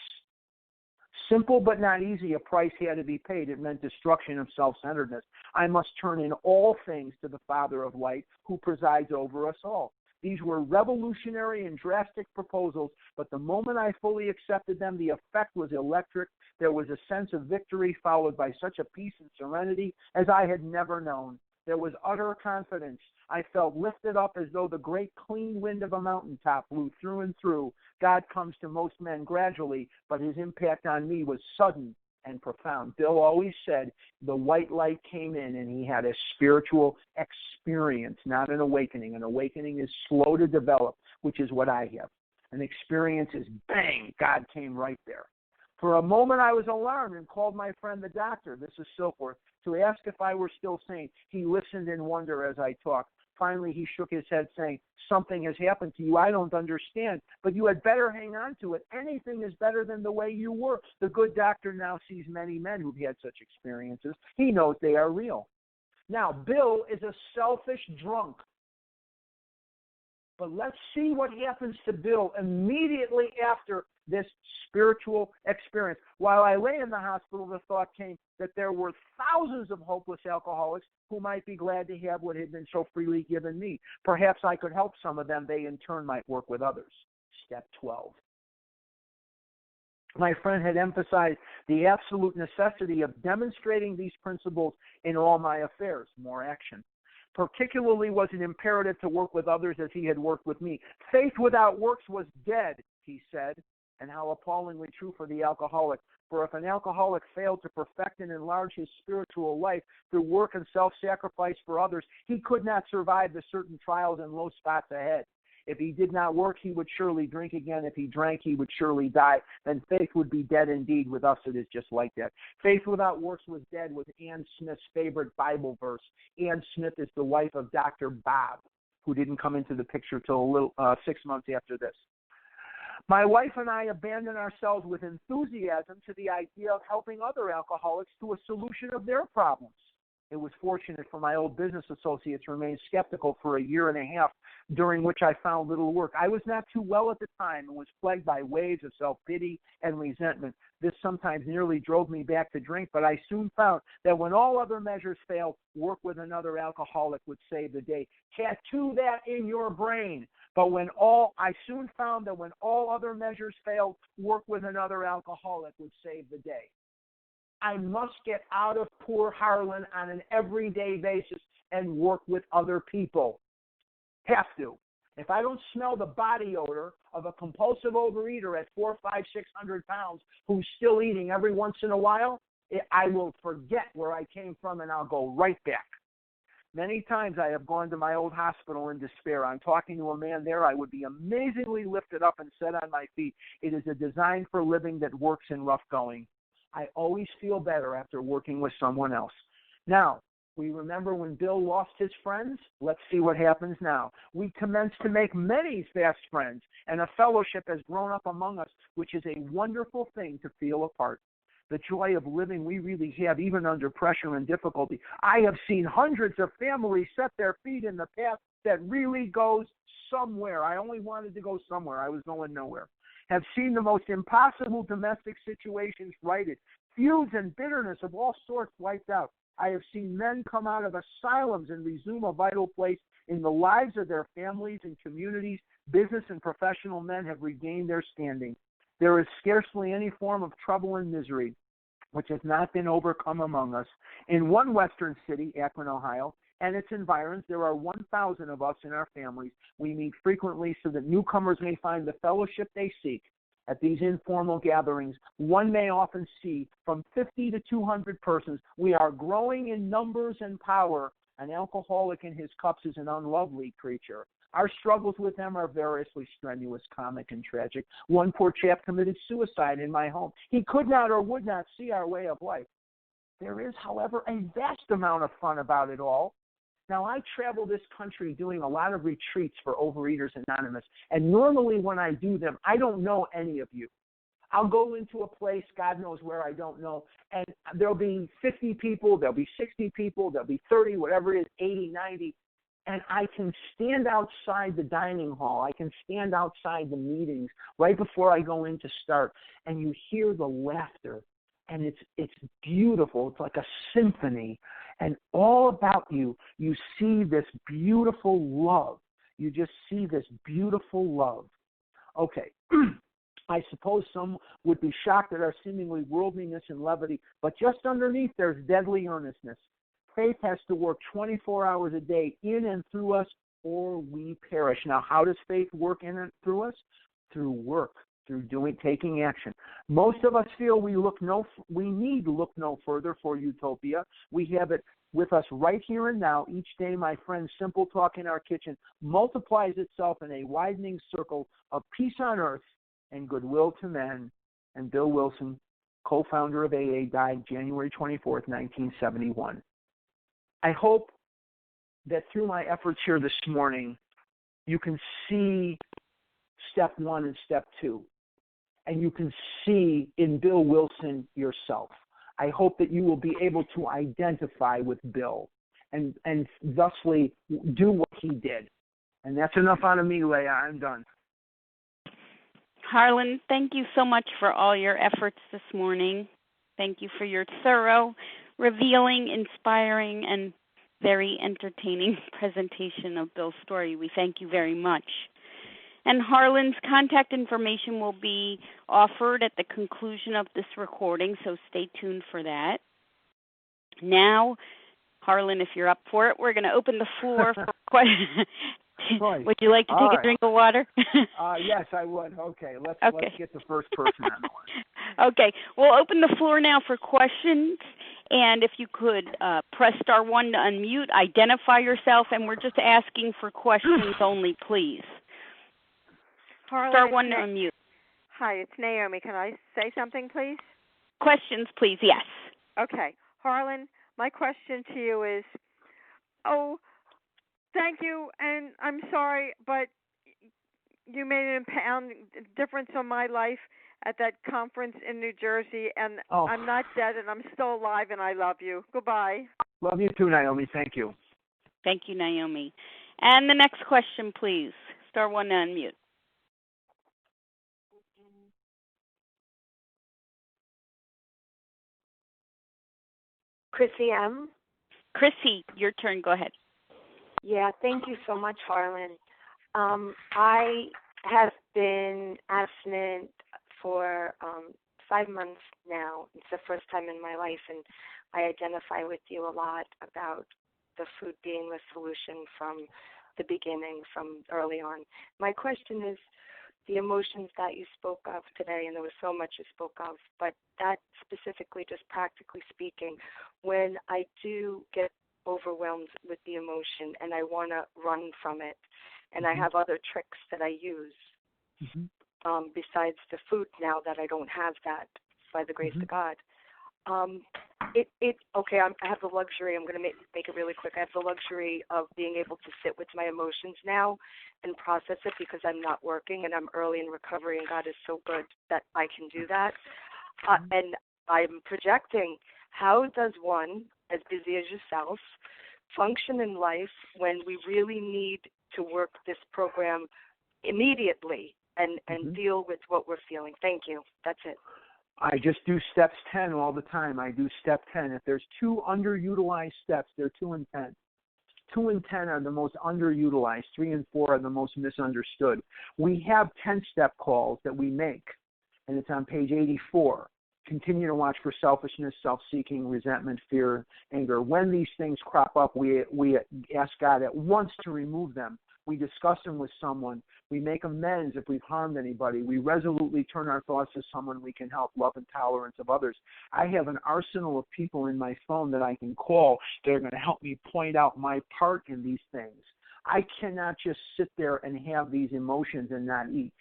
Simple but not easy, a price had to be paid. It meant destruction of self-centeredness. I must turn in all things to the Father of light, who presides over us all. These were revolutionary and drastic proposals, but the moment I fully accepted them, the effect was electric. There was a sense of victory followed by such a peace and serenity as I had never known. There was utter confidence. I felt lifted up as though the great clean wind of a mountaintop blew through and through. God comes to most men gradually, but his impact on me was sudden and profound. Bill always said the white light came in and he had a spiritual experience, not an awakening. An awakening is slow to develop, which is what I have. An experience is bang, God came right there. For a moment I was alarmed and called my friend the doctor, this is Silkworth, to ask if I were still sane. He listened in wonder as I talked. Finally, he shook his head, saying, "Something has happened to you. I don't understand, but you had better hang on to it. Anything is better than the way you were." The good doctor now sees many men who've had such experiences. He knows they are real. Now, Bill is a selfish drunk. But let's see what happens to Bill immediately after this spiritual experience. While I lay in the hospital, the thought came that there were thousands of hopeless alcoholics who might be glad to have what had been so freely given me. Perhaps I could help some of them. They, in turn, might work with others. Step 12. My friend had emphasized the absolute necessity of demonstrating these principles in all my affairs. More action. Particularly was it imperative to work with others as he had worked with me. Faith without works was dead, he said, and how appallingly true for the alcoholic. For if an alcoholic failed to perfect and enlarge his spiritual life through work and self-sacrifice for others, he could not survive the certain trials and low spots ahead. If he did not work, he would surely drink again. If he drank, he would surely die. Then faith would be dead indeed. With us, it is just like that. Faith without works was dead was Ann Smith's favorite Bible verse. Ann Smith is the wife of Dr. Bob, who didn't come into the picture till 6 months after this. My wife and I abandoned ourselves with enthusiasm to the idea of helping other alcoholics to a solution of their problems. It was fortunate for my old business associates to remain skeptical for a year and a half, during which I found little work. I was not too well at the time and was plagued by waves of self-pity and resentment. This sometimes nearly drove me back to drink, but I soon found that when all other measures failed, work with another alcoholic would save the day. Tattoo that in your brain. But I soon found that when all other measures failed, work with another alcoholic would save the day. I must get out of poor Harlan on an everyday basis and work with other people. Have to. If I don't smell the body odor of a compulsive overeater at 400, 500, 600 pounds who's still eating every once in a while, I will forget where I came from and I'll go right back. Many times I have gone to my old hospital in despair. I'm talking to a man there. I would be amazingly lifted up and set on my feet. It is a design for living that works in rough going. I always feel better after working with someone else. Now, we remember when Bill lost his friends? Let's see what happens now. We commenced to make many fast friends, and a fellowship has grown up among us, which is a wonderful thing to feel apart. The joy of living we really have, even under pressure and difficulty. I have seen hundreds of families set their feet in the path that really goes somewhere. I only wanted to go somewhere. I was going nowhere. Have seen the most impossible domestic situations righted, feuds and bitterness of all sorts wiped out. I have seen men come out of asylums and resume a vital place in the lives of their families and communities. Business and professional men have regained their standing. There is scarcely any form of trouble and misery which has not been overcome among us. In one western city, Akron, Ohio, and its environs, there are 1,000 of us in our families. We meet frequently so that newcomers may find the fellowship they seek. At these informal gatherings, one may often see from 50 to 200 persons. We are growing in numbers and power. An alcoholic in his cups is an unlovely creature. Our struggles with them are variously strenuous, comic, and tragic. One poor chap committed suicide in my home. He could not or would not see our way of life. There is, however, a vast amount of fun about it all. Now, I travel this country doing a lot of retreats for Overeaters Anonymous, and normally when I do them, I don't know any of you. I'll go into a place, God knows where, I don't know, and there'll be 50 people, there'll be 60 people, there'll be 30, whatever it is, 80, 90, and I can stand outside the dining hall. I can stand outside the meetings right before I go in to start, and you hear the laughter, and it's beautiful. It's like a symphony. And all about you see this beautiful love. You just see this beautiful love. Okay, I suppose some would be shocked at our seemingly worldliness and levity, but just underneath there's deadly earnestness. Faith has to work 24 hours a day in and through us, or we perish. Now, how does faith work in and through us? Through work, through taking action. Most of us feel we need to look no further for utopia. We have it with us right here and now. Each day, my friend's simple talk in our kitchen multiplies itself in a widening circle of peace on earth and goodwill to men. And Bill Wilson co-founder of AA, died January 24th, 1971. I hope that through my efforts here this morning, you can see step 1 and step 2, and you can see in Bill Wilson yourself. I hope that you will be able to identify with Bill and thusly do what he did. And that's enough out of me, Leah. I'm done. Harlan, thank you so much for all your efforts this morning. Thank you for your thorough, revealing, inspiring, and very entertaining presentation of Bill's story. We thank you very much. And Harlan's contact information will be offered at the conclusion of this recording, so stay tuned for that. Now, Harlan, if you're up for it, we're going to open the floor for questions. Would you like to take a drink of water? Yes, I would. Okay, let's get the first person on the line. Okay, we'll open the floor now for questions. And if you could press star 1 to unmute, identify yourself, and we're just asking for questions only, please. Harlan, star 1 to unmute. Hi, it's Naomi. Can I say something, please? Questions, please, yes. Okay. Harlan, my question to you is, thank you, and I'm sorry, but you made an profound difference on my life at that conference in New Jersey, and I'm not dead, and I'm still alive, and I love you. Goodbye. Love you too, Naomi. Thank you. Thank you, Naomi. And the next question, please. Star 1 to unmute. Chrissy M. Chrissy, your turn. Go ahead. Yeah, thank you so much, Harlan. I have been abstinent for 5 months now. It's the first time in my life, and I identify with you a lot about the food being the solution from the beginning, from early on. My question is the emotions that you spoke of today, and there was so much you spoke of, but that specifically, just practically speaking, when I do get overwhelmed with the emotion and I want to run from it, and I have other tricks that I use besides the food now that I don't have that by the grace of God. I have the luxury, I'm going to make it really quick, I have the luxury of being able to sit with my emotions now and process it because I'm not working and I'm early in recovery, and God is so good that I can do that. And I'm projecting, how does one, as busy as yourself, function in life when we really need to work this program immediately and deal with what we're feeling? Thank you. That's it. I just do steps 10 all the time. I do step 10. If there's 2 underutilized steps, they're 2 and 10. 2 and 10 are the most underutilized. 3 and 4 are the most misunderstood. We have 10-step calls that we make, and it's on page 84. Continue to watch for selfishness, self-seeking, resentment, fear, anger. When these things crop up, we ask God at once to remove them. We discuss them with someone. We make amends if we've harmed anybody. We resolutely turn our thoughts to someone we can help, love and tolerance of others. I have an arsenal of people in my phone that I can call that are going to help me point out my part in these things. I cannot just sit there and have these emotions and not eat.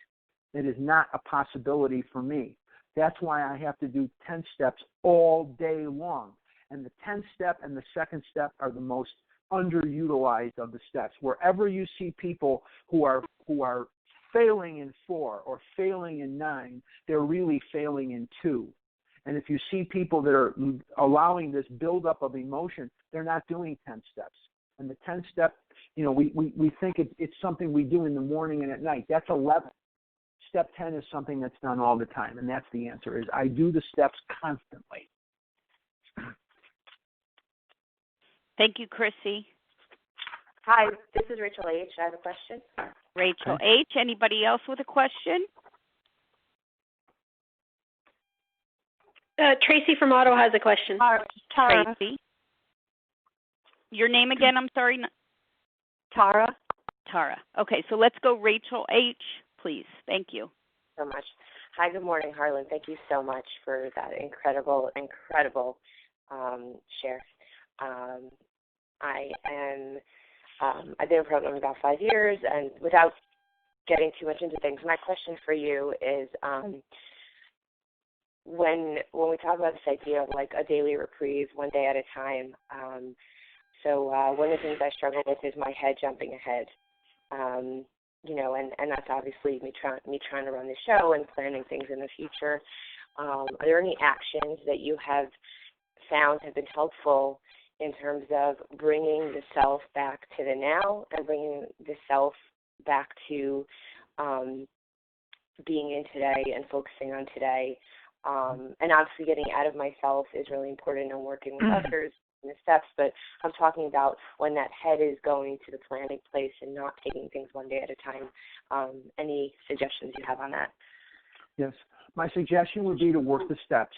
It is not a possibility for me. That's why I have to do 10 steps all day long. And the 10th step and the second step are the most underutilized of the steps. Wherever you see people who are failing in 4 or failing in 9, they're really failing in 2. And if you see people that are allowing this buildup of emotion, they're not doing 10 steps. And the 10th step, we think it's something we do in the morning and at night. That's 11. Step 10 is something that's done all the time, and that's the answer, is I do the steps constantly. Thank you, Chrissy. Hi, this is Rachel H. I have a question. Rachel H. Anybody else with a question? Tracy from Otto has a question. Tara. Tracy. Your name again, I'm sorry? Tara. Tara. Okay, so let's go Rachel H., please. Thank you. So much. Hi, good morning, Harlan. Thank you so much for that incredible share. I've been in a program about 5 years, and without getting too much into things, my question for you is, when we talk about this idea of like a daily reprieve, one day at a time, one of the things I struggle with is my head jumping ahead. And that's obviously me trying to run the show and planning things in the future. Are there any actions that you have found have been helpful in terms of bringing the self back to the now and bringing the self back to being in today and focusing on today? And obviously getting out of myself is really important and working with others in the steps, but I'm talking about when that head is going to the planning place and not taking things one day at a time. Any suggestions you have on that? Yes. My suggestion would be to work the steps.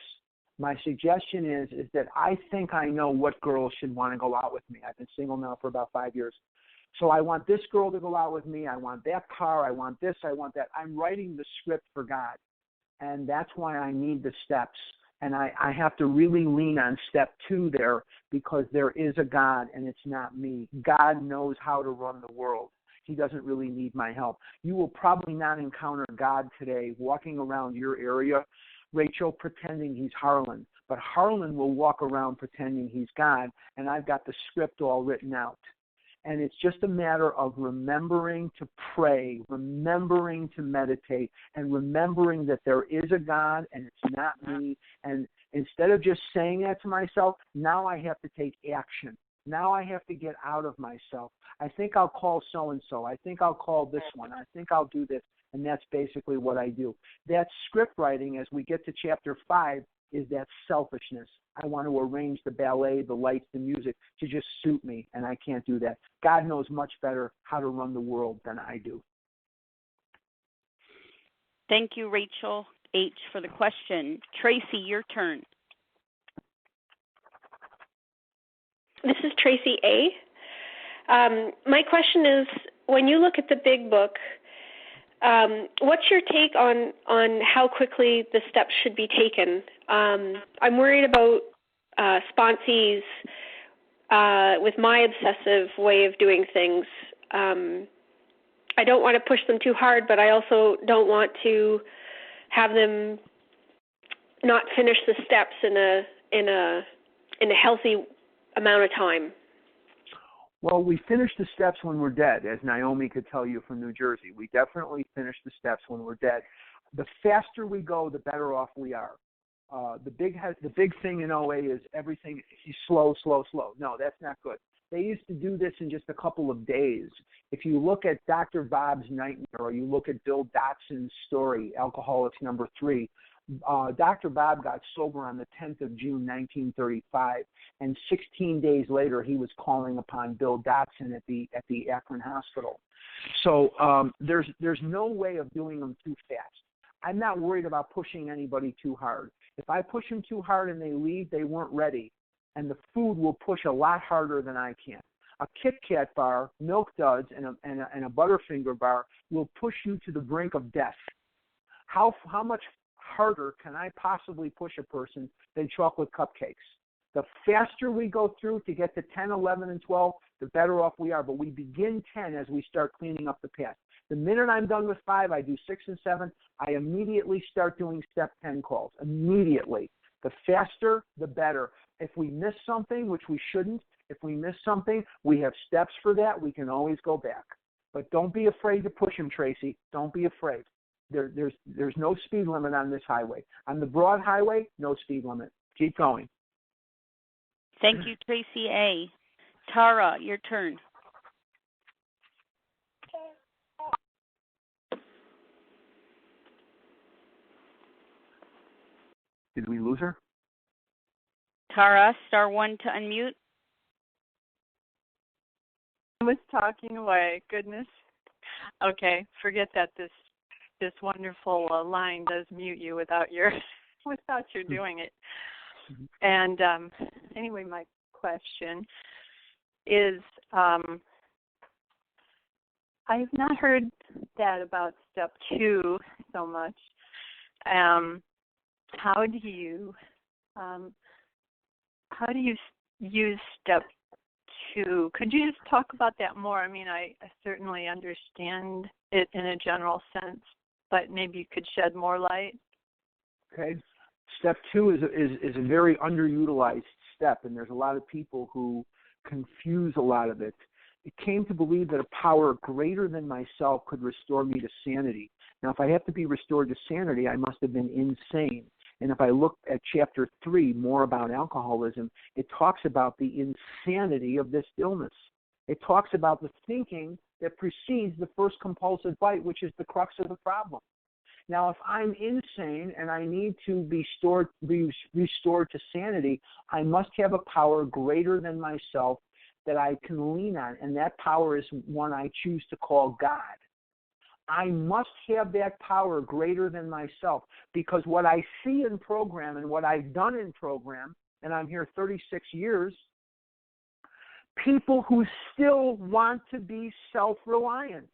My suggestion is that I think I know what girls should want to go out with me. I've been single now for about 5 years. So I want this girl to go out with me. I want that car. I want this. I want that. I'm writing the script for God. And that's why I need the steps. And I have to really lean on step 2 there, because there is a God and it's not me. God knows how to run the world. He doesn't really need my help. You will probably not encounter God today walking around your area, Rachel, pretending he's Harlan. But Harlan will walk around pretending he's God, and I've got the script all written out. And it's just a matter of remembering to pray, remembering to meditate, and remembering that there is a God and it's not me. And instead of just saying that to myself, now I have to take action. Now I have to get out of myself. I think I'll call so-and-so. I think I'll call this one. I think I'll do this. And that's basically what I do. That script writing, as we get to chapter 5, is that selfishness. I want to arrange the ballet, the lights, the music to just suit me, and I can't do that. God knows much better how to run the world than I do. Thank you, Rachel H., for the question. Tracy, your turn. This is Tracy A. My question is, when you look at the big book, what's your take on how quickly the steps should be taken? I'm worried about sponsees with my obsessive way of doing things. I don't want to push them too hard, but I also don't want to have them not finish the steps in a healthy amount of time. Well, we finish the steps when we're dead, as Naomi could tell you from New Jersey. We definitely finish the steps when we're dead. The faster we go, the better off we are. The big thing in OA is everything is slow. No, that's not good. They used to do this in just a couple of days. If you look at Dr. Bob's Nightmare, or you look at Bill Dotson's story, Alcoholics number 3, Dr. Bob got sober on the 10th of June, 1935, and 16 days later he was calling upon Bill Dotson at the Akron Hospital. So there's no way of doing them too fast. I'm not worried about pushing anybody too hard. If I push them too hard and they leave, they weren't ready, and the food will push a lot harder than I can. A Kit Kat bar, Milk Duds, and a Butterfinger bar will push you to the brink of death. How much harder can I possibly push a person than chocolate cupcakes? The faster we go through to get to 10, 11, and 12, the better off we are. But we begin 10 as we start cleaning up the past. The minute I'm done with 5, I do 6 and 7. I immediately start doing step 10 calls. Immediately. The faster, the better. If we miss something, which we shouldn't, if we miss something, we have steps for that. We can always go back. But don't be afraid to push them, Tracy. Don't be afraid. There's no speed limit on this highway. On the broad highway, no speed limit. Keep going. Thank you, Tracy A. Tara, your turn. Did we lose her? Tara, *1 to unmute. I was talking away. Goodness. Okay, forget that this wonderful line does mute you without your doing it. And anyway, my question is, I've not heard that about step 2 so much. How do you use step 2? Could you just talk about that more? I mean, I certainly understand it in a general sense, but maybe you could shed more light. Okay. Step 2 is a very underutilized step, and there's a lot of people who confuse a lot of it. It came to believe that a power greater than myself could restore me to sanity. Now, if I have to be restored to sanity, I must have been insane. And if I look at Chapter 3, more about alcoholism, it talks about the insanity of this illness. It talks about the thinking that precedes the first compulsive bite, which is the crux of the problem. Now, if I'm insane and I need to be restored to sanity, I must have a power greater than myself that I can lean on, and that power is one I choose to call God. I must have that power greater than myself, because what I see in program and what I've done in program, and I'm here 36 years, people who still want to be self-reliant.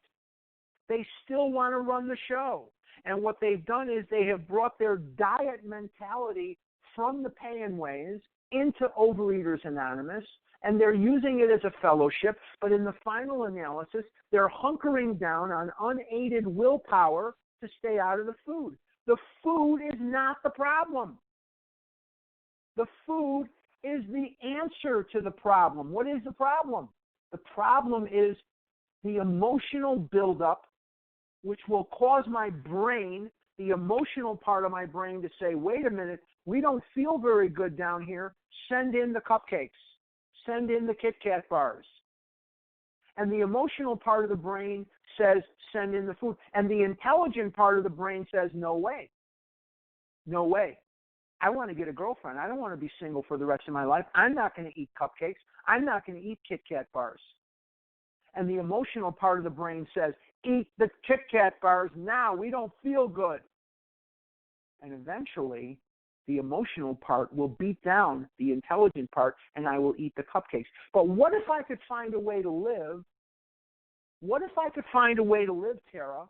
They still want to run the show. And what they've done is they have brought their diet mentality from the pay-and ways into Overeaters Anonymous, and they're using it as a fellowship, but in the final analysis, they're hunkering down on unaided willpower to stay out of the food. The food is not the problem. The food is the answer to the problem. What is the problem? The problem is the emotional buildup, which will cause my brain, the emotional part of my brain, to say, wait a minute, we don't feel very good down here. Send in the cupcakes. Send in the Kit Kat bars. And the emotional part of the brain says, send in the food. And the intelligent part of the brain says, no way. No way. I want to get a girlfriend. I don't want to be single for the rest of my life. I'm not going to eat cupcakes. I'm not going to eat Kit Kat bars. And the emotional part of the brain says, eat the Kit Kat bars now. We don't feel good. And eventually, the emotional part will beat down the intelligent part, and I will eat the cupcakes. But what if I could find a way to live? What if I could find a way to live, Tara,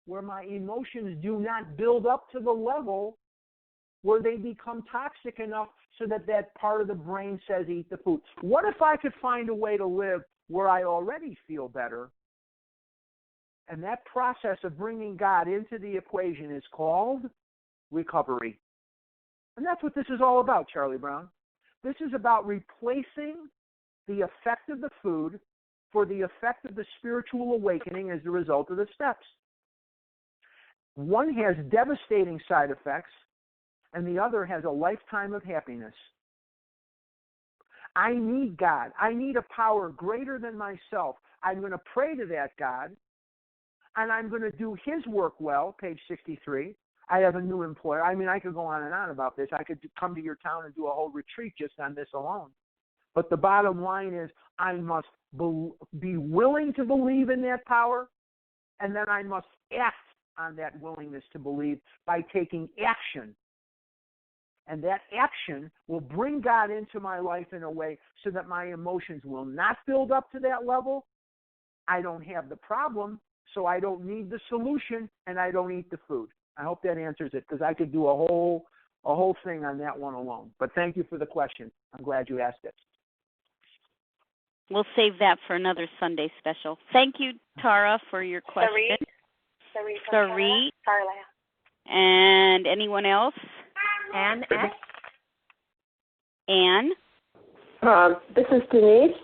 where my emotions do not build up to the level where they become toxic enough so that that part of the brain says eat the food? What if I could find a way to live where I already feel better? And that process of bringing God into the equation is called recovery. And that's what this is all about, Charlie Brown. This is about replacing the effect of the food for the effect of the spiritual awakening as a result of the steps. One has devastating side effects, and the other has a lifetime of happiness. I need God. I need a power greater than myself. I'm going to pray to that God, and I'm going to do His work well, page 63. I have a new employer. I mean, I could go on and on about this. I could come to your town and do a whole retreat just on this alone. But the bottom line is I must be willing to believe in that power, and then I must act on that willingness to believe by taking action. And that action will bring God into my life in a way so that my emotions will not build up to that level. I don't have the problem, so I don't need the solution, and I don't eat the food. I hope that answers it, because I could do a whole thing on that one alone. But thank you for the question. I'm glad you asked it. We'll save that for another Sunday special. Thank you, Tara, for your question. Sarit. And anyone else? Anne S. Anne. This is Denise.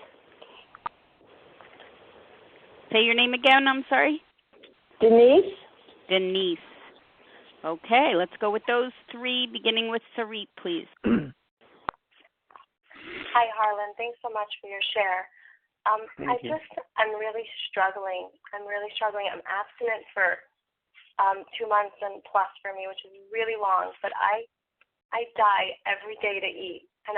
Say your name again, I'm sorry. Denise. Denise. Okay, let's go with those three, beginning with Sarit, please. Hi, Harlan. Thanks so much for your share. I'm really struggling. I'm abstinent for 2 months and plus for me, which is really long, but I die every day to eat, and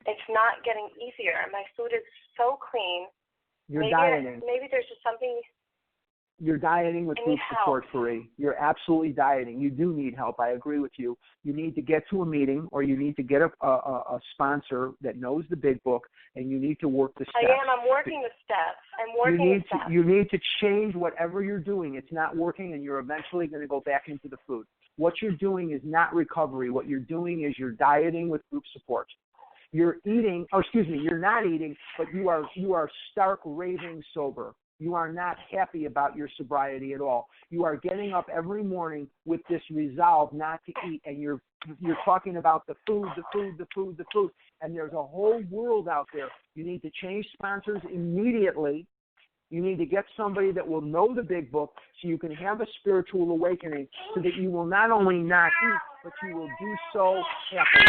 it's not getting easier. My food is so clean. You're dieting. Maybe there's just something. You're dieting with group support, Farie. You're absolutely dieting. You do need help. I agree with you. You need to get to a meeting, or you need to get a sponsor that knows the big book, and you need to work the steps. I'm working the steps. You need to change whatever you're doing. It's not working, and you're eventually going to go back into the food. What you're doing is not recovery. What you're doing is you're dieting with group support. You're not eating, but you are stark raving sober. You are not happy about your sobriety at all. You are getting up every morning with this resolve not to eat, and you're talking about the food, and there's a whole world out there. You need to change sponsors immediately. You need to get somebody that will know the big book so you can have a spiritual awakening so that you will not only not eat, but you will do so happily.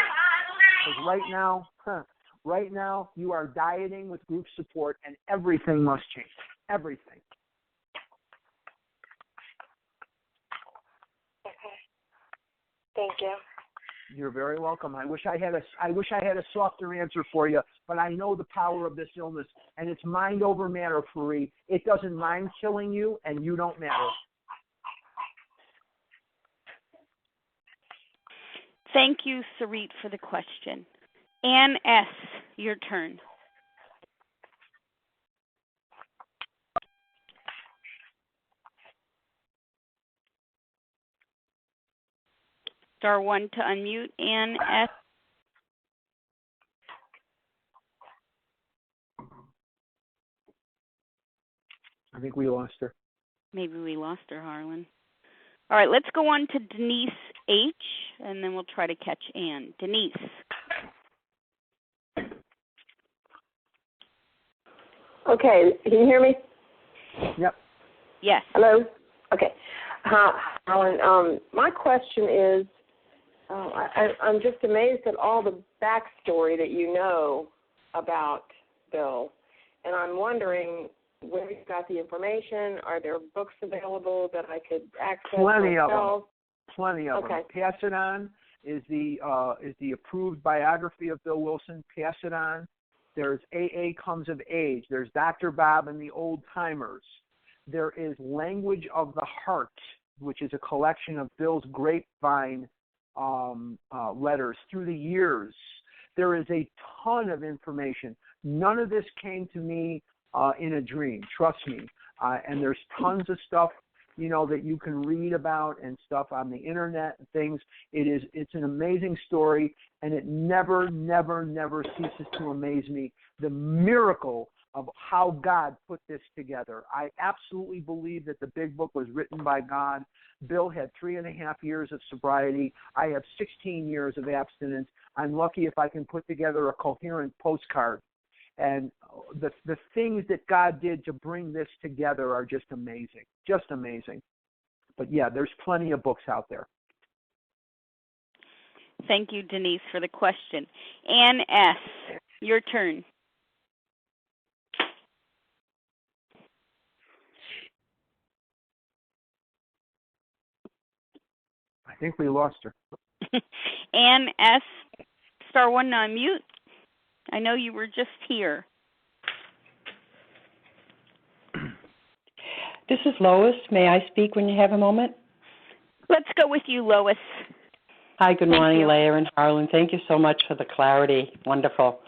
Because right now, you are dieting with group support, and everything must change. Everything. Okay. Thank you. You're very welcome. I wish I had a softer answer for you, but I know the power of this illness, and it's mind over matter, Faree. It doesn't mind killing you, and you don't matter. Thank you, Sarit, for the question. Ann S., your turn. Star 1 to unmute. Ann S. I think we lost her. Maybe we lost her, Harlan. All right, let's go on to Denise H., and then we'll try to catch Ann. Denise. Okay, can you hear me? Yep. Yes. Hello? Okay. Harlan, my question is, I'm just amazed at all the backstory that you know about Bill, and I'm wondering where you got the information. Are there books available that I could access myself? Plenty of them. Pass It On is the approved biography of Bill Wilson. Pass It On. There's AA Comes of Age. There's Dr. Bob and the Old Timers. There is Language of the Heart, which is a collection of Bill's grapevine letters through the years. There is a ton of information. None of this came to me in a dream, trust me. And there's tons of stuff, that you can read about and stuff on the internet and things. It's an amazing story, and it never ceases to amaze me. The miracle of how God put this together. I absolutely believe that the big book was written by God. Bill had 3.5 years of sobriety. I have 16 years of abstinence. I'm lucky if I can put together a coherent postcard. And the things that God did to bring this together are just amazing. Just amazing. But yeah, there's plenty of books out there. Thank you, Denise, for the question. Ann S., your turn. I think we lost her. Ann S., star 1 to unmute. I know you were just here. This is Lois. May I speak when you have a moment? Let's go with you, Lois. Hi, good morning, Leah and Harlan. Thank you so much for the clarity. Wonderful.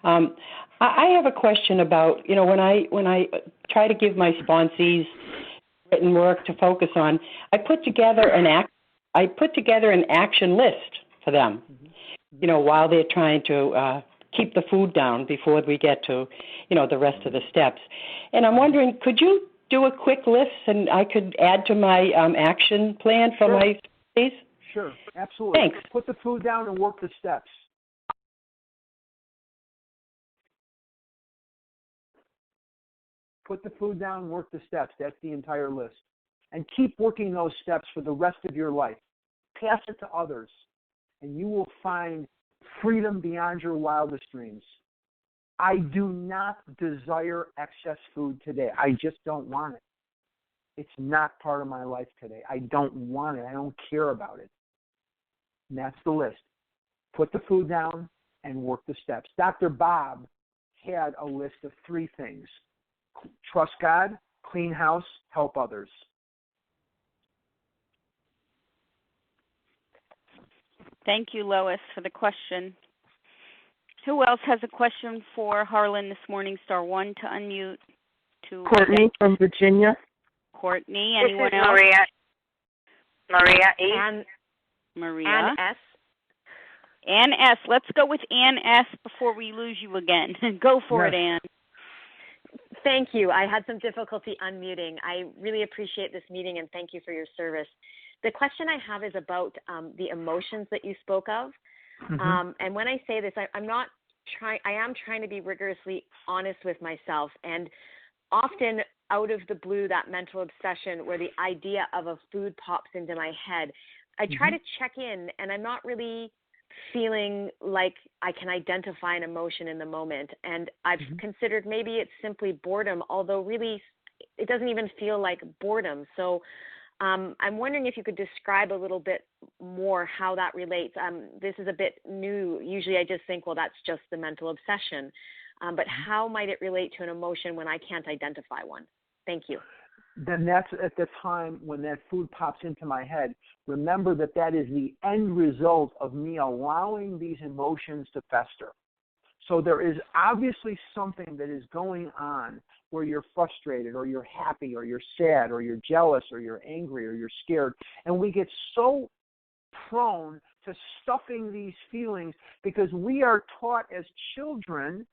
I have a question about, when I try to give my sponsees written work to focus on, I put together an action list for them, while they're trying to keep the food down before we get to, the rest of the steps. And I'm wondering, could you do a quick list and I could add to my action plan for my sponsees? Sure, absolutely. Thanks. Put the food down and work the steps. Put the food down and work the steps. That's the entire list. And keep working those steps for the rest of your life. Pass it to others, and you will find freedom beyond your wildest dreams. I do not desire excess food today. I just don't want it. It's not part of my life today. I don't want it. I don't care about it. And that's the list. Put the food down and work the steps. Dr. Bob had a list of 3 things. Trust God, clean house, help others. Thank you, Lois, for the question. Who else has a question for Harlan this morning? Star 1 to unmute. Courtney from Virginia. Courtney, anyone this is else? Maria E. Maria. Ann S. Ann S. Let's go with Ann S. before we lose you again. Go for it, Ann. Thank you. I had some difficulty unmuting. I really appreciate this meeting and thank you for your service. The question I have is about the emotions that you spoke of. Mm-hmm. And when I say this, I am trying to be rigorously honest with myself. And often out of the blue, that mental obsession where the idea of a food pops into my head, I try to check in and I'm not really feeling like I can identify an emotion in the moment. And I've considered maybe it's simply boredom, although really it doesn't even feel like boredom. So I'm wondering if you could describe a little bit more how that relates. This is a bit new. Usually I just think, well, that's just the mental obsession. But how might it relate to an emotion when I can't identify one? Thank you. Then that's at the time when that food pops into my head. Remember that is the end result of me allowing these emotions to fester. So there is obviously something that is going on where you're frustrated or you're happy or you're sad or you're jealous or you're angry or you're scared. And we get so prone to stuffing these feelings because we are taught as children,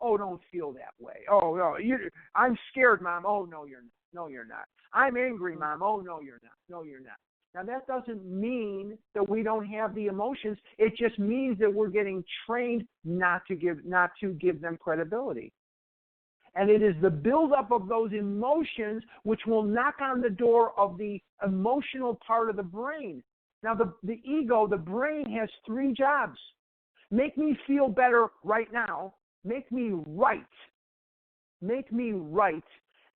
oh, don't feel that way. Oh, no, I'm scared, Mom. Oh, no, you're not. No, you're not. I'm angry, Mom. Oh, no, you're not. No, you're not. Now, that doesn't mean that we don't have the emotions. It just means that we're getting trained not to give them credibility. And it is the buildup of those emotions which will knock on the door of the emotional part of the brain. Now, the ego, the brain, has 3 jobs. Make me feel better right now. Make me right. Make me right.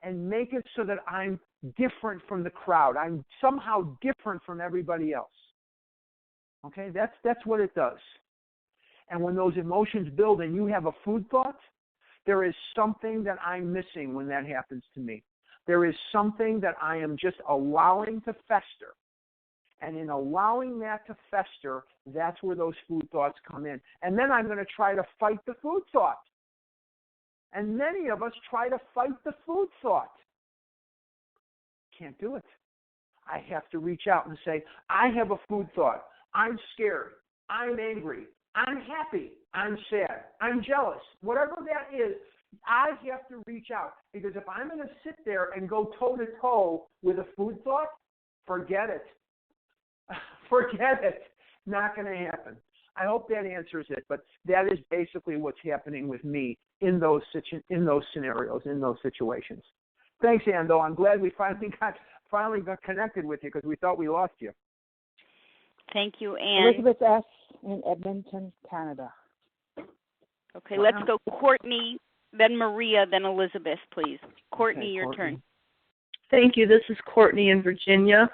And make it so that I'm different from the crowd. I'm somehow different from everybody else. Okay? That's what it does. And when those emotions build and you have a food thought, there is something that I'm missing when that happens to me. There is something that I am just allowing to fester. And in allowing that to fester, that's where those food thoughts come in. And then I'm going to try to fight the food thought. And many of us try to fight the food thought. Can't do it. I have to reach out and say, I have a food thought. I'm scared. I'm angry. I'm happy. I'm sad. I'm jealous. Whatever that is, I have to reach out. Because if I'm going to sit there and go toe-to-toe with a food thought, forget it. Forget it. Not going to happen. I hope that answers it, but that is basically what's happening with me in those scenarios, in those situations. Thanks, Ando. I'm glad we finally got connected with you because we thought we lost you. Thank you, Anne. Elizabeth S. in Edmonton, Canada. Okay, let's go Courtney, then Maria, then Elizabeth, please. Courtney, your turn. Thank you. This is Courtney in Virginia.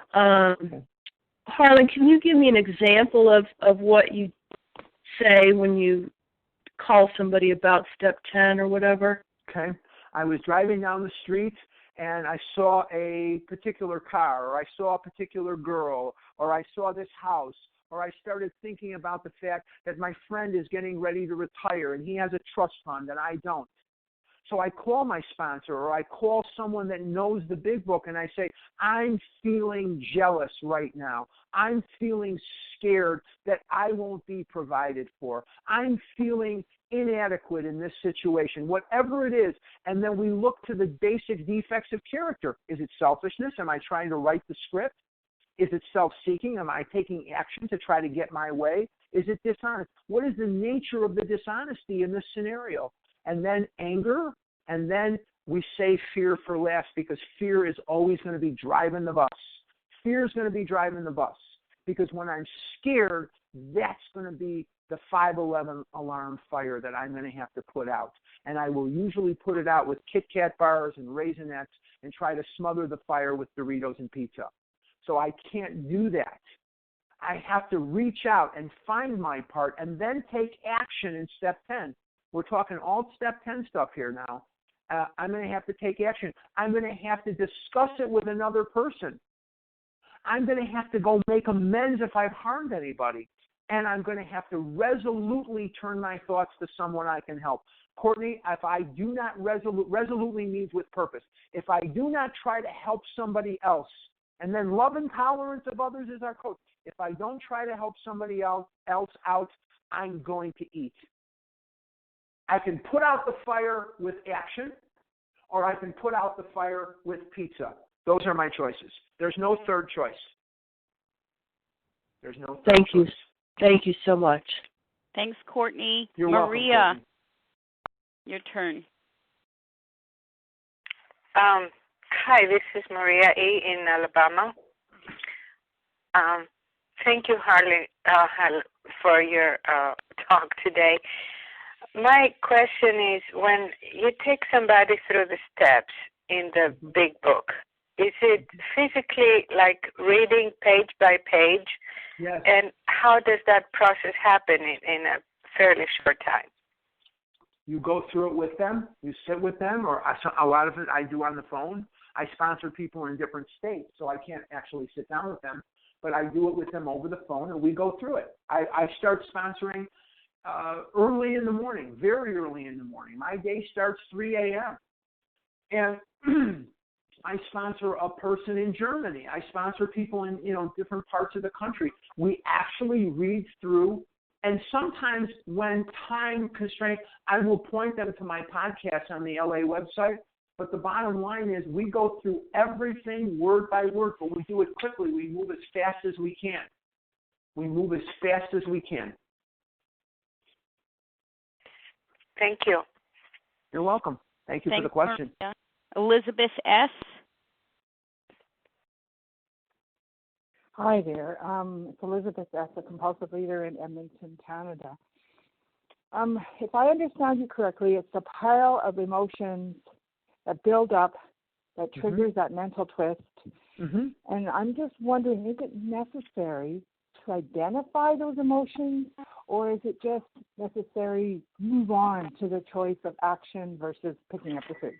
Harlan, can you give me an example of what you say when you call somebody about step 10 or whatever? Okay. I was driving down the street and I saw a particular car, or I saw a particular girl, or I saw this house, or I started thinking about the fact that my friend is getting ready to retire and he has a trust fund and I don't. So I call my sponsor or I call someone that knows the big book and I say, I'm feeling jealous right now. I'm feeling scared that I won't be provided for. I'm feeling inadequate in this situation, whatever it is. And then we look to the basic defects of character. Is it selfishness? Am I trying to write the script? Is it self-seeking? Am I taking action to try to get my way? Is it dishonest? What is the nature of the dishonesty in this scenario? And then anger, and then we say fear for last because fear is always going to be driving the bus. Fear is going to be driving the bus because when I'm scared, that's going to be the 511 alarm fire that I'm going to have to put out. And I will usually put it out with Kit Kat bars and Raisinets and try to smother the fire with Doritos and pizza. So I can't do that. I have to reach out and find my part and then take action in step 10. We're talking all step 10 stuff here now. I'm going to have to take action. I'm going to have to discuss it with another person. I'm going to have to go make amends if I've harmed anybody. And I'm going to have to resolutely turn my thoughts to someone I can help. Courtney, if I do not resolutely means with purpose. If I do not try to help somebody else, and then love and tolerance of others is our coach. If I don't try to help somebody else out, I'm going to eat. I can put out the fire with action, or I can put out the fire with pizza. Those are my choices. There's no third choice. There's no third Thank you. choice. Thank you so much. Thanks, Courtney. You're Maria, welcome, Courtney. your turn. Hi, this is Maria A. in Alabama. Thank you, Harlan, for your talk today. My question is, when you take somebody through the steps in the big book, is it physically like reading page by page? Yes. And how does that process happen in a fairly short time? You go through it with them. You sit with them, or a lot of it I do on the phone. I sponsor people in different states, so I can't actually sit down with them, but I do it with them over the phone, and we go through it. I start sponsoring early in the morning, very early in the morning. My day starts 3 a.m. And I sponsor a person in Germany. I sponsor people in different parts of the country. We actually read through, and sometimes when time constrained, I will point them to my podcast on the LA website. But the bottom line is we go through everything word by word, but we do it quickly. We move as fast as we can. We move as fast as we can. Thank you. You're welcome. Thank you for the question. Maria. Elizabeth S. Hi there. It's Elizabeth S., a compulsive reader in Edmonton, Canada. If I understand you correctly, it's a pile of emotions that build up, that triggers that mental twist. And I'm just wondering, is it necessary to identify those emotions, or is it just necessary to move on to the choice of action versus picking up the food?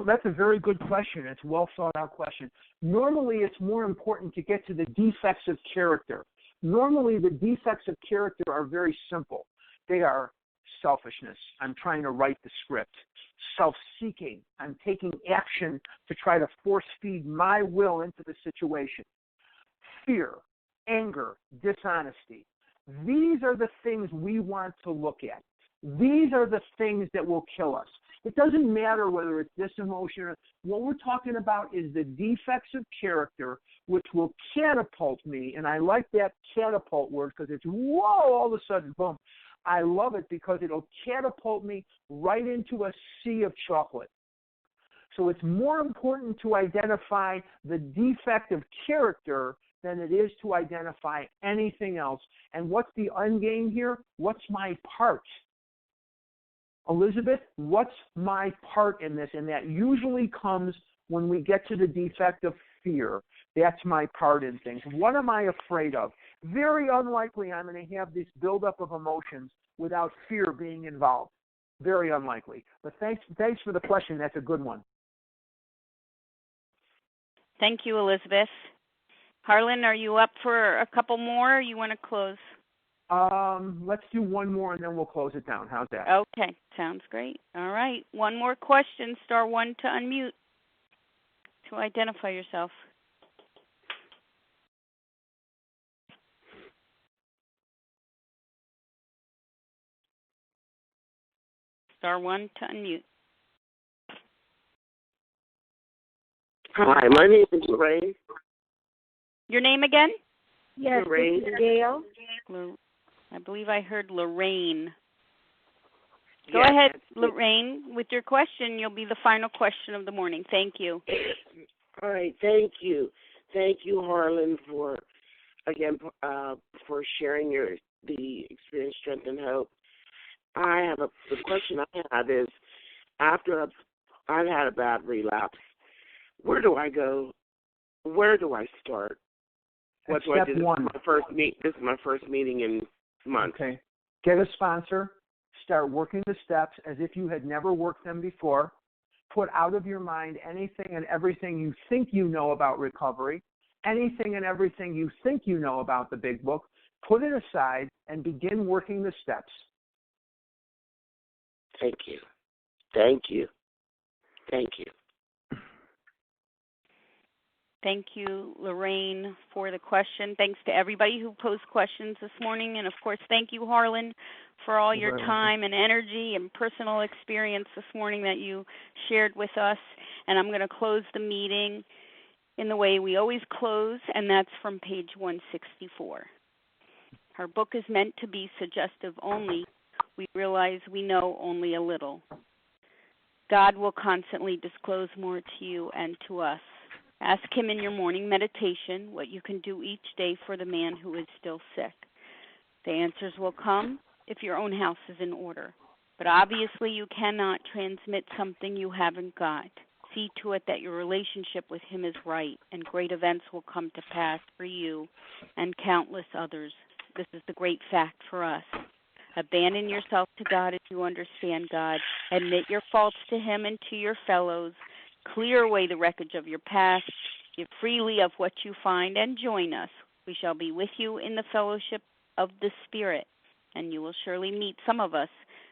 That's a very good question. It's a well thought out question. Normally, it's more important to get to the defects of character. Normally, the defects of character are very simple. They are selfishness. I'm trying to write the script. Self-seeking. I'm taking action to try to force feed my will into the situation. Fear, anger, dishonesty. These are the things we want to look at. These are the things that will kill us. It doesn't matter whether it's this emotion or what we're talking about is the defects of character, which will catapult me. And I like that catapult word because it's whoa, all of a sudden, boom. I love it because it'll catapult me right into a sea of chocolate. So it's more important to identify the defect of character than it is to identify anything else. And what's the end game here? What's my part? Elizabeth, what's my part in this? And that usually comes when we get to the defect of fear. That's my part in things. What am I afraid of? Very unlikely I'm going to have this buildup of emotions without fear being involved. Very unlikely. But thanks for the question. That's a good one. Thank you, Elizabeth. Harlan, are you up for a couple more, or you want to close? Let's do one more, and then we'll close it down. How's that? Okay, sounds great. All right, one more question. Star 1 to unmute to identify yourself. Star 1 to unmute. Hi, my name is Lorraine. Your name again? Yes, Lorraine. this is Gail. I believe I heard Lorraine. Go Yes. ahead, Lorraine, with your question. You'll be the final question of the morning. Thank you. All right, thank you. Thank you, Harlan, for sharing the experience, strength, and hope. The question I have is, after I've had a bad relapse, where do I go? Where do I start? What do I do? This is my first meeting in months. Okay. Get a sponsor. Start working the steps as if you had never worked them before. Put out of your mind anything and everything you think you know about recovery, anything and everything you think you know about the big book. Put it aside and begin working the steps. Thank you. Thank you. Thank you. Thank you, Lorraine, for the question. Thanks to everybody who posed questions this morning. And, of course, thank you, Harlan, for all your time and energy and personal experience this morning that you shared with us. And I'm going to close the meeting in the way we always close, and that's from page 164. Our book is meant to be suggestive only. We realize we know only a little. God will constantly disclose more to you and to us. Ask him in your morning meditation what you can do each day for the man who is still sick. The answers will come if your own house is in order. But obviously you cannot transmit something you haven't got. See to it that your relationship with him is right, and great events will come to pass for you and countless others. This is the great fact for us. Abandon yourself to God as you understand God. Admit your faults to him and to your fellows. Clear away the wreckage of your past. Give freely of what you find and join us. We shall be with you in the fellowship of the Spirit, and you will surely meet some of us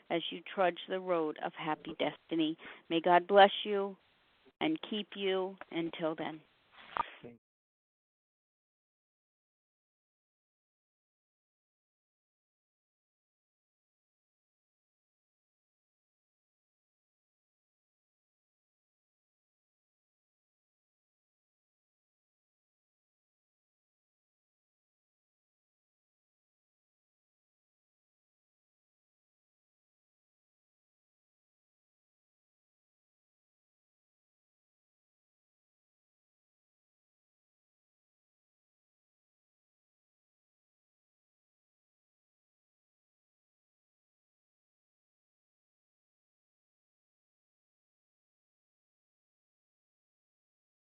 as you trudge the road of happy destiny. May God bless you and keep you until then.